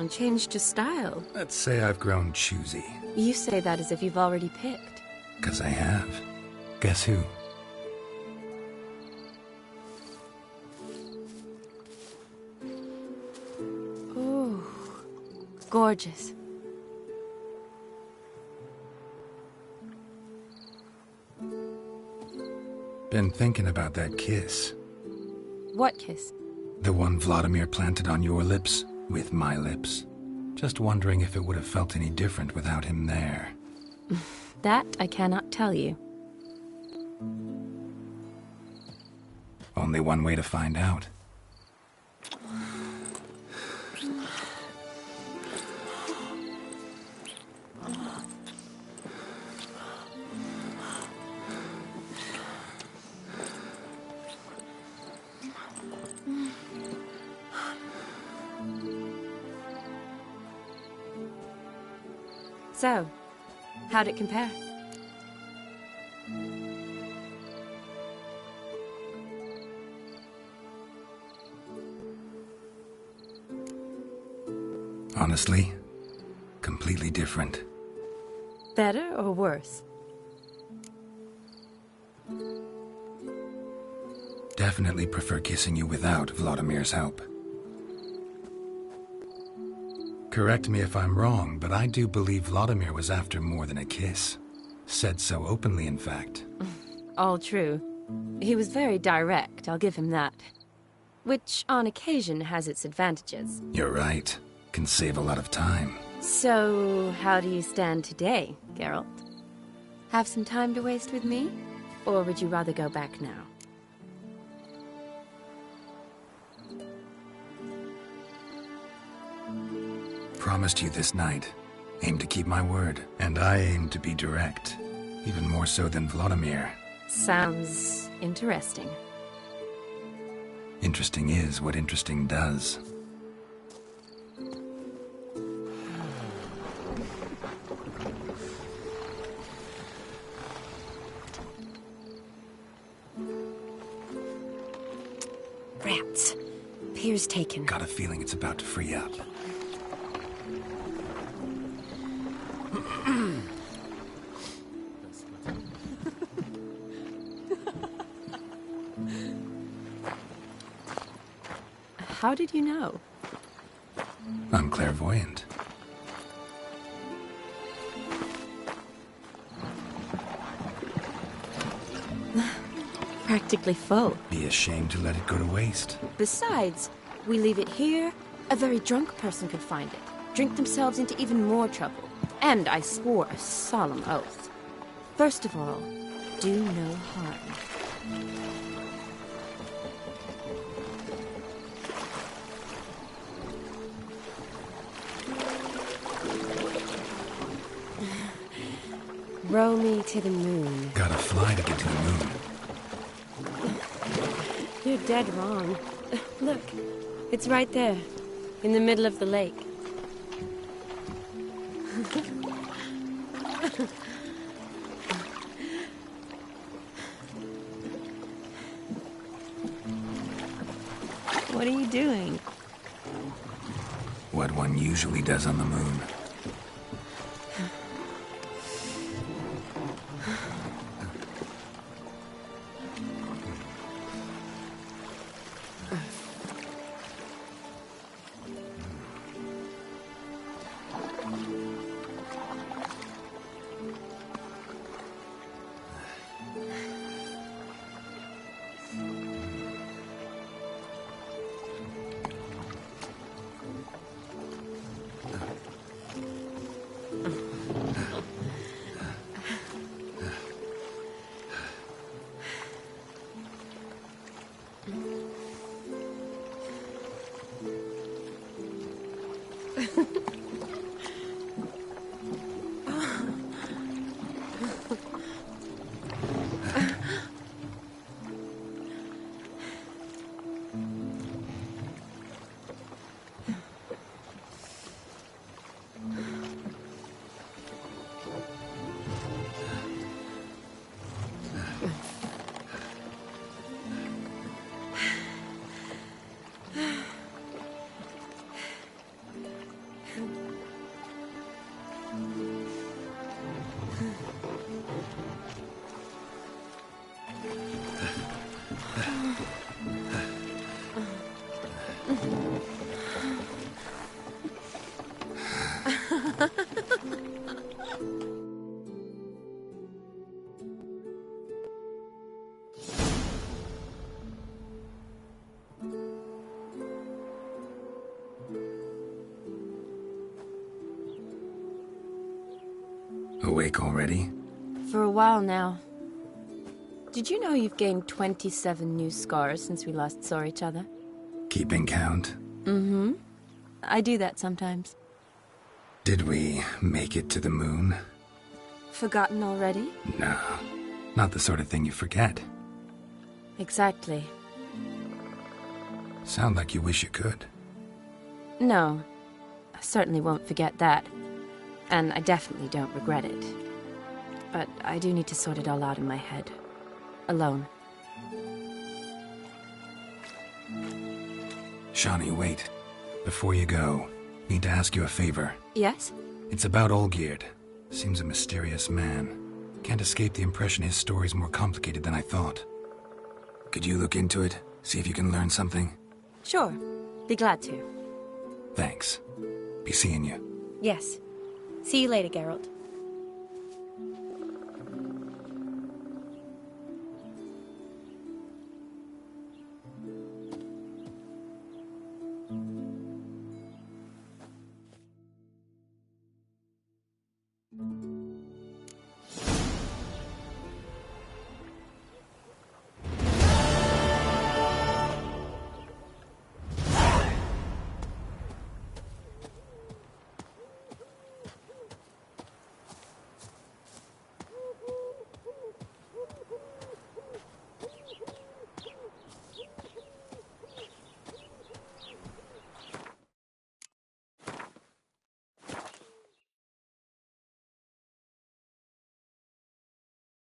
Changed your style. Let's say I've grown choosy. You say that as if you've already picked. 'Cause I have. Guess who? Ooh, gorgeous. Been thinking about that kiss. What kiss? The one Vladimir planted on your lips, with my lips. Just wondering if it would have felt any different without him there. That I cannot tell you. Only one way to find out. So, how'd it compare? Honestly, completely different. Better or worse? Definitely prefer kissing you without Vladimir's help. Correct me if I'm wrong, but I do believe Vladimir was after more than a kiss. Said so openly, in fact. All true. He was very direct, I'll give him that. Which, on occasion, has its advantages. You're right. Can save a lot of time. So, how do you stand today, Geralt? Have some time to waste with me? Or would you rather go back now? Promised you this night. Aim to keep my word. And I aim to be direct. Even more so than Vladimir. Sounds interesting. Interesting is what interesting does. Rats. Pier's taken. Got a feeling it's about to free up. How did you know? I'm clairvoyant. Practically full. Be ashamed to let it go to waste. Besides, we leave it here, a very drunk person could find it, drink themselves into even more trouble. And I swore a solemn oath. First of all, do no harm. Row me to the moon. Gotta fly to get to the moon. You're dead wrong. Look, it's right there, in the middle of the lake. What are you doing? What one usually does on the moon. awake already? For a while now. Did you know you've gained 27 new scars since we last saw each other? Keeping count? Mm-hmm. I do that sometimes. Did we make it to the moon? Forgotten already? No, not the sort of thing you forget. Exactly. Sound like you wish you could. No, I certainly won't forget that. And I definitely don't regret it. But I do need to sort it all out in my head. Alone. Shani, wait. Before you go, need to ask you a favor. Yes? It's about Olgierd. Seems a mysterious man. Can't escape the impression his story's more complicated than I thought. Could you look into it? See if you can learn something? Sure. Be glad to. Thanks. Be seeing you. Yes. See you later, Geralt.